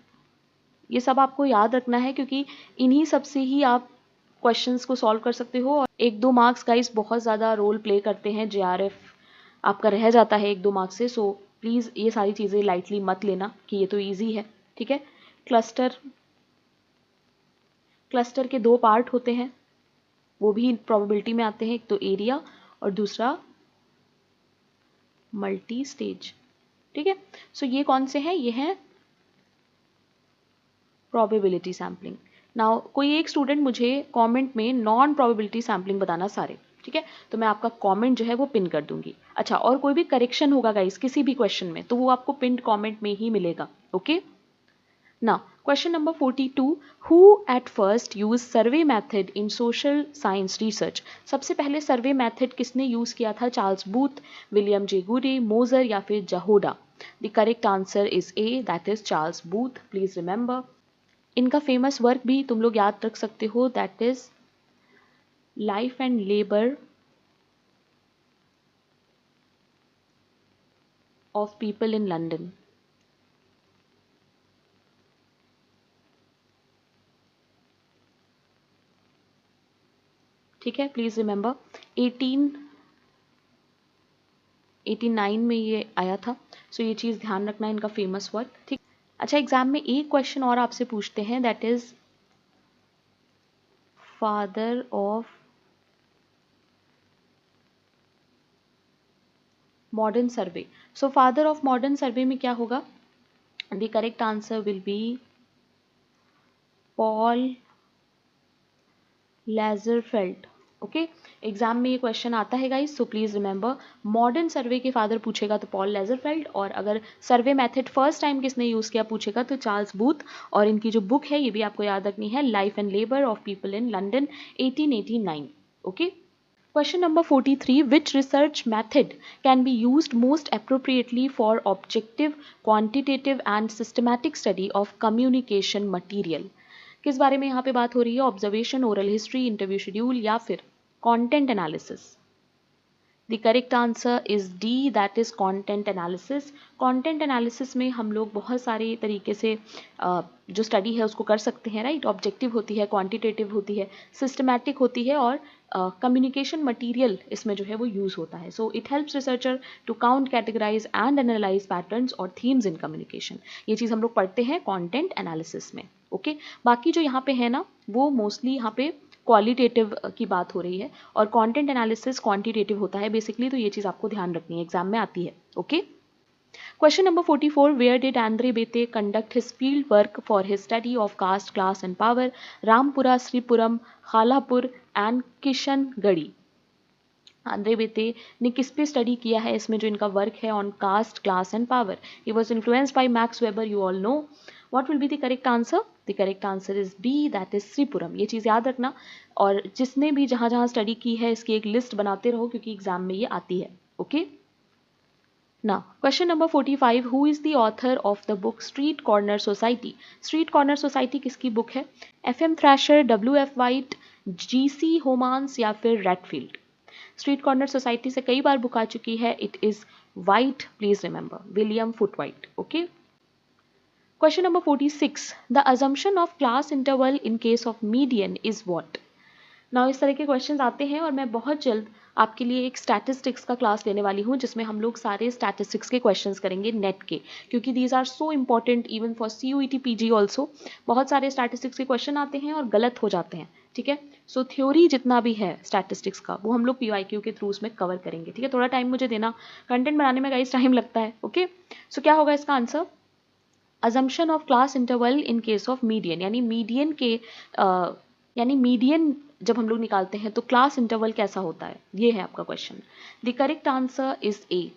ये सब आपको याद रखना है क्योंकि इन्हीं सब से ही आप क्वेश्चंस को सॉल्व कर सकते हो। और 1-2 मार्क्स गाइस बहुत ज़्यादा रोल प्ले करते हैं, JRF आपका रह जाता है 1-2 मार्क्स से। सो प्लीज़ ये सारी चीज़ें लाइटली मत लेना कि ये तो ईजी है, ठीक है। क्लस्टर के 2 पार्ट होते हैं, वो भी प्रोबेबिलिटी में आते हैं, एक तो एरिया और दूसरा मल्टी स्टेज, ठीक है। सो ये कौन से हैं? ये हैं प्रोबेबिलिटी सैम्पलिंग। नाउ कोई एक स्टूडेंट मुझे कमेंट में नॉन प्रोबेबिलिटी सैम्पलिंग बताना सारे, ठीक है, तो मैं आपका कमेंट जो है वो पिन कर दूंगी। अच्छा, और कोई भी करेक्शन होगा गाइस किसी भी क्वेश्चन में तो वो आपको पिन कमेंट में ही मिलेगा। Okay, now question number 42, who at first use survey method in social science research? सबसे पहले सर्वे मेथड किसने यूज किया था? चार्ल्स बूथ, विलियम जे गुरे, मोजर या फिर Jahoda? The correct answer is A, that is Charles Booth. Please remember, इनका famous work भी तुम लोग याद रख सकते हो, that is life and labour of people in London. ठीक है, प्लीज रिमेंबर 1889 में ये आया था। सो ये चीज़ ध्यान रखना, इनका फेमस वर्क, ठीक। अच्छा, एग्जाम में एक क्वेश्चन और आपसे पूछते हैं, that is father of modern survey. So father of modern survey में क्या होगा? The correct answer will be Paul Lazarsfeld. Okay, exam में ये क्वेश्चन आता है guys, so please remember, modern survey के फादर पूछेगा तो पॉल लेजरफेल्ड, और अगर सर्वे मेथड फर्स्ट टाइम किसने यूज किया पूछेगा तो चार्ल्स बूथ। और इनकी जो बुक है ये भी आपको याद रखनी है, life and labour of people in London, 1889। Okay, question number 43, which research method can be used most appropriately for objective, quantitative and systematic study of communication material? किस बारे में यहाँ पे बात हो रही है? Observation, oral history, interview schedule या फिर content analysis? The correct answer is D, that is content analysis. Content analysis में हम लोग बहुत सारे तरीके से जो स्टडी है उसको कर सकते हैं, राइट। ऑब्जेक्टिव होती है, क्वांटिटेटिव होती है, सिस्टमैटिक होती है, और कम्युनिकेशन मटीरियल इसमें जो है वो यूज होता है। So it helps researcher to count, categorise and analyse patterns और थीम्स इन कम्युनिकेशन। ये चीज़ हम लोग पढ़ते हैं कंटेंट एनालिसिस में। ओके, बाकी जो यहाँ पे है ना वो मोस्टली यहाँ पे क्वालिटेटिव की बात हो रही है, और कंटेंट एनालिसिस क्वांटिटेटिव होता है बेसिकली। तो ये चीज़ आपको ध्यान रखनी है, एग्जाम में आती है। Okay, question number 44, where did Andre Beteille conduct his field work for his study of caste, class and power? Rampura, Sripuram, Khalapur and Kishangarhi. Andre Beteille ने किस पे स्टडी किया है, इसमें जो इनका वर्क है on caste, class and power. He was influenced by Max Weber, you all know. What will be the correct answer? The correct answer is B, that is Sripuram. ये चीज़ याद रखना, और जिसने भी जहाँ जहाँ स्टडी की है इसकी एक लिस्ट बनाते रहो क्योंकि एग्जाम में ये आती है. Okay. Now, question number 45. Who is the author of the book Street Corner Society? Street Corner Society किसकी बुक है? FM Thrasher, WF White, GC Homans या फिर Redfield? स्ट्रीट कॉर्नर सोसाइटी से कई बार बुक आ चुकी है. It is Whyte, please remember, William Foote Whyte. Okay. Question number 46. The assumption of class interval in case of median is what? Now इस तरह के क्वेश्चंस आते हैं और मैं बहुत जल्द आपके लिए एक स्टैटिस्टिक्स का क्लास लेने वाली हूँ जिसमें हम लोग सारे स्टैटिस्टिक्स के क्वेश्चंस करेंगे नेट के, क्योंकि these are so important even for CUET PG also. बहुत सारे स्टैटिस्टिक्स के क्वेश्चन आते हैं और गलत हो जाते हैं. ठीक है. सो थ्योरी जितना भी है स्टैटिस्टिक्स का वो हम लोग PYQ के थ्रू उसमें कवर करेंगे. ठीक है. थोड़ा टाइम मुझे देना, कंटेंट बनाने में गाइस टाइम लगता है. ओके. सो क्या होगा इसका answer? Assumption of class interval in case of median, यानी मीडियन जब हम लोग निकालते हैं तो क्लास इंटरवल कैसा होता है, ये है आपका क्वेश्चन. The correct answer is A.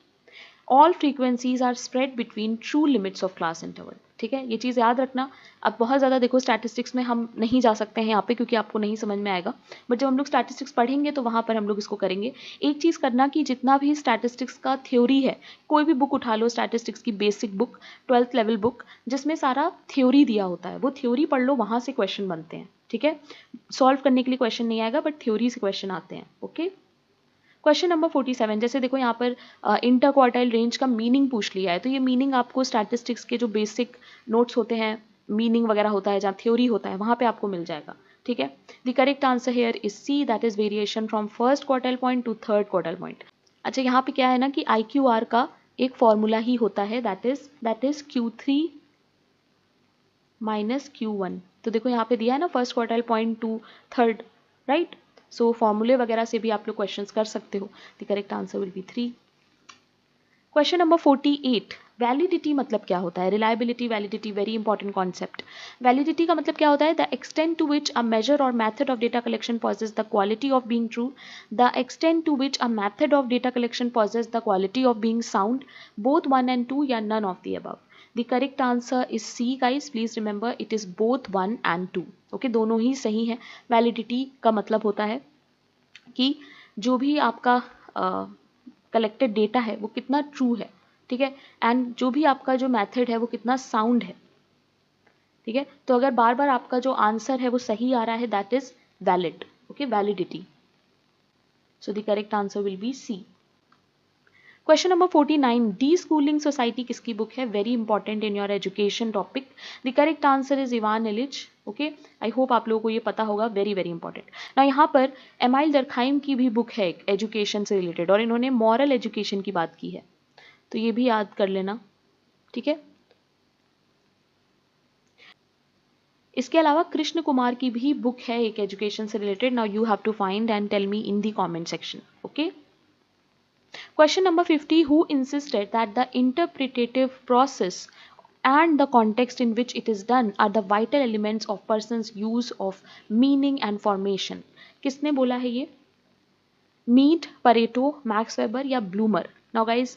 All frequencies are spread between true limits of class interval. ठीक है. ये चीज़ याद रखना. अब बहुत ज़्यादा देखो स्टैटिस्टिक्स में हम नहीं जा सकते हैं यहाँ पे क्योंकि आपको नहीं समझ में आएगा, बट जब हम लोग स्टैटिस्टिक्स पढ़ेंगे तो वहाँ पर हम लोग इसको करेंगे. एक चीज़ करना कि जितना भी स्टैटिस्टिक्स का थ्योरी है, कोई भी बुक उठा लो स्टैटिस्टिक्स की, basic book, 12th level book, जिसमें सारा थ्योरी दिया होता है, वो थ्योरी पढ़ लो, वहाँ से क्वेश्चन बनते हैं. ठीक है. सॉल्व करने के लिए क्वेश्चन नहीं आएगा बट थ्योरी से क्वेश्चन आते हैं. ओके. Question number 47. जैसे देखो यहाँ पर इंटर क्वार्टाइल रेंज का मीनिंग पूछ लिया है, तो ये मीनिंग आपको स्टैटिस्टिक्स के जो बेसिक नोट्स होते हैं, मीनिंग वगैरह होता है, जहाँ थ्योरी होता है, वहाँ पे आपको मिल जाएगा. ठीक है. The correct answer here is C, that is variation from first quartile point to third quartile point. अच्छा, यहाँ पे क्या है ना कि IQR का एक फॉर्मूला ही होता है, that is Q3 minus Q1. तो देखो यहाँ पे दिया है ना first quartile point to third, right. So फॉर्मूले वगैरह से भी आप लोग क्वेश्चंस कर सकते हो. The correct answer will be 3. Question number 48. Validity मतलब क्या होता है? Reliability, validity, very important concept. Validity का मतलब क्या होता है? The extent to which a measure और method of data collection possesses the quality of being true, the extent to which a method of data collection possesses the quality of being sound, both 1 and 2 या none of the above. The correct answer is C guys. Please remember it is both 1 and 2. Okay, दोनों ही सही है. Validity का मतलब होता है कि जो भी आपका कलेक्टेड डेटा है वो कितना ट्रू है. ठीक है. एंड जो भी आपका जो मेथड है वो कितना साउंड है. ठीक है. तो अगर बार बार आपका जो आंसर है वो सही आ रहा है, that is valid. Okay, validity. So the correct answer will B C. Question number 49. D schooling society किसकी बुक है? Very important in your education topic. The correct answer is Ivan Ilyich. Okay, I hope आप लोगों को ये पता होगा. Very very important. ना यहाँ पर एमाइल दरखाइम की भी बुक है एजुकेशन से रिलेटेड, और इन्होंने मॉरल एजुकेशन की बात की है, तो ये भी याद कर लेना. ठीक है. इसके अलावा कृष्ण कुमार की भी बुक है एक एजुकेशन से related. Now you have to find and tell me in the comment section. Okay. Question number 50. Who insisted that the interpretative process and the context in which it is done are the vital elements of person's use of meaning and formation? किसने बोला है ये? Mead, Pareto, max weber या bloomer? Now guys,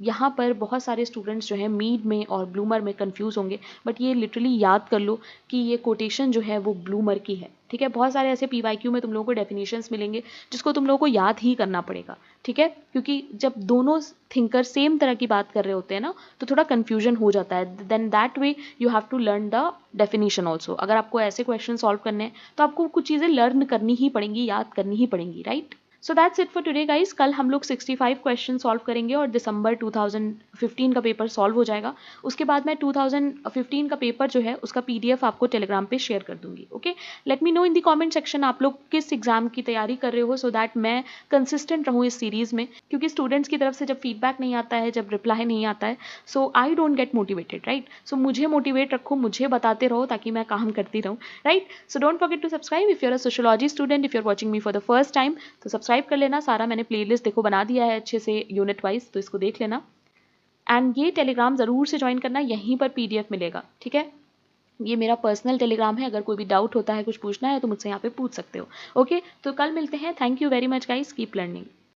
यहाँ पर बहुत सारे students जो है मीड में और ब्लूमर में कंफ्यूज होंगे, बट ये लिटरली याद कर लो कि ये कोटेशन जो है वो ब्लूमर की है. ठीक है. बहुत सारे ऐसे PYQ में तुम लोगों को डेफिनेशंस मिलेंगे जिसको तुम लोगों को याद ही करना पड़ेगा. ठीक है. क्योंकि जब दोनों थिंकर सेम तरह की बात कर रहे होते हैं ना, तो थोड़ा कन्फ्यूजन हो जाता है. Then that way you have to learn the definition also. अगर आपको ऐसे क्वेश्चन सॉल्व करने हैं तो आपको कुछ चीज़ें लर्न करनी ही पड़ेंगी, याद करनी ही पड़ेंगी, right. So that's it for today guys. कल हम लोग 65 क्वेश्चन सॉल्व करेंगे और दिसंबर 2015 का पेपर सॉल्व हो जाएगा. उसके बाद मैं 2015 का पेपर जो है उसका PDF आपको टेलीग्राम पे शेयर कर दूंगी. Okay, let me know in the comment section आप लोग किस एग्जाम की तैयारी कर रहे हो, सो दैट मैं कंसिस्टेंट रहूँ इस सीरीज में, क्योंकि स्टूडेंट्स की तरफ से जब फीडबैक नहीं आता है, जब रिप्लाई नहीं आता है, so I don't get motivated, right. So मुझे मोटिवेट रखो, मुझे बताते रहो ताकि मैं काम करती रहूँ, right. So don't forget to subscribe if you are a sociology student. If you are watching me for the first time तो सब्सक्राइब कर लेना. सारा मैंने प्लेलिस्ट देखो बना दिया है अच्छे से यूनिट वाइज, तो इसको देख लेना. एंड ये टेलीग्राम जरूर से ज्वाइन करना, यहीं पर PDF मिलेगा. ठीक है. ये मेरा पर्सनल टेलीग्राम है. अगर कोई भी डाउट होता है, कुछ पूछना है तो मुझसे यहाँ पे पूछ सकते हो. ओके, तो कल मिलते हैं. Thank you very much guys. Keep learning.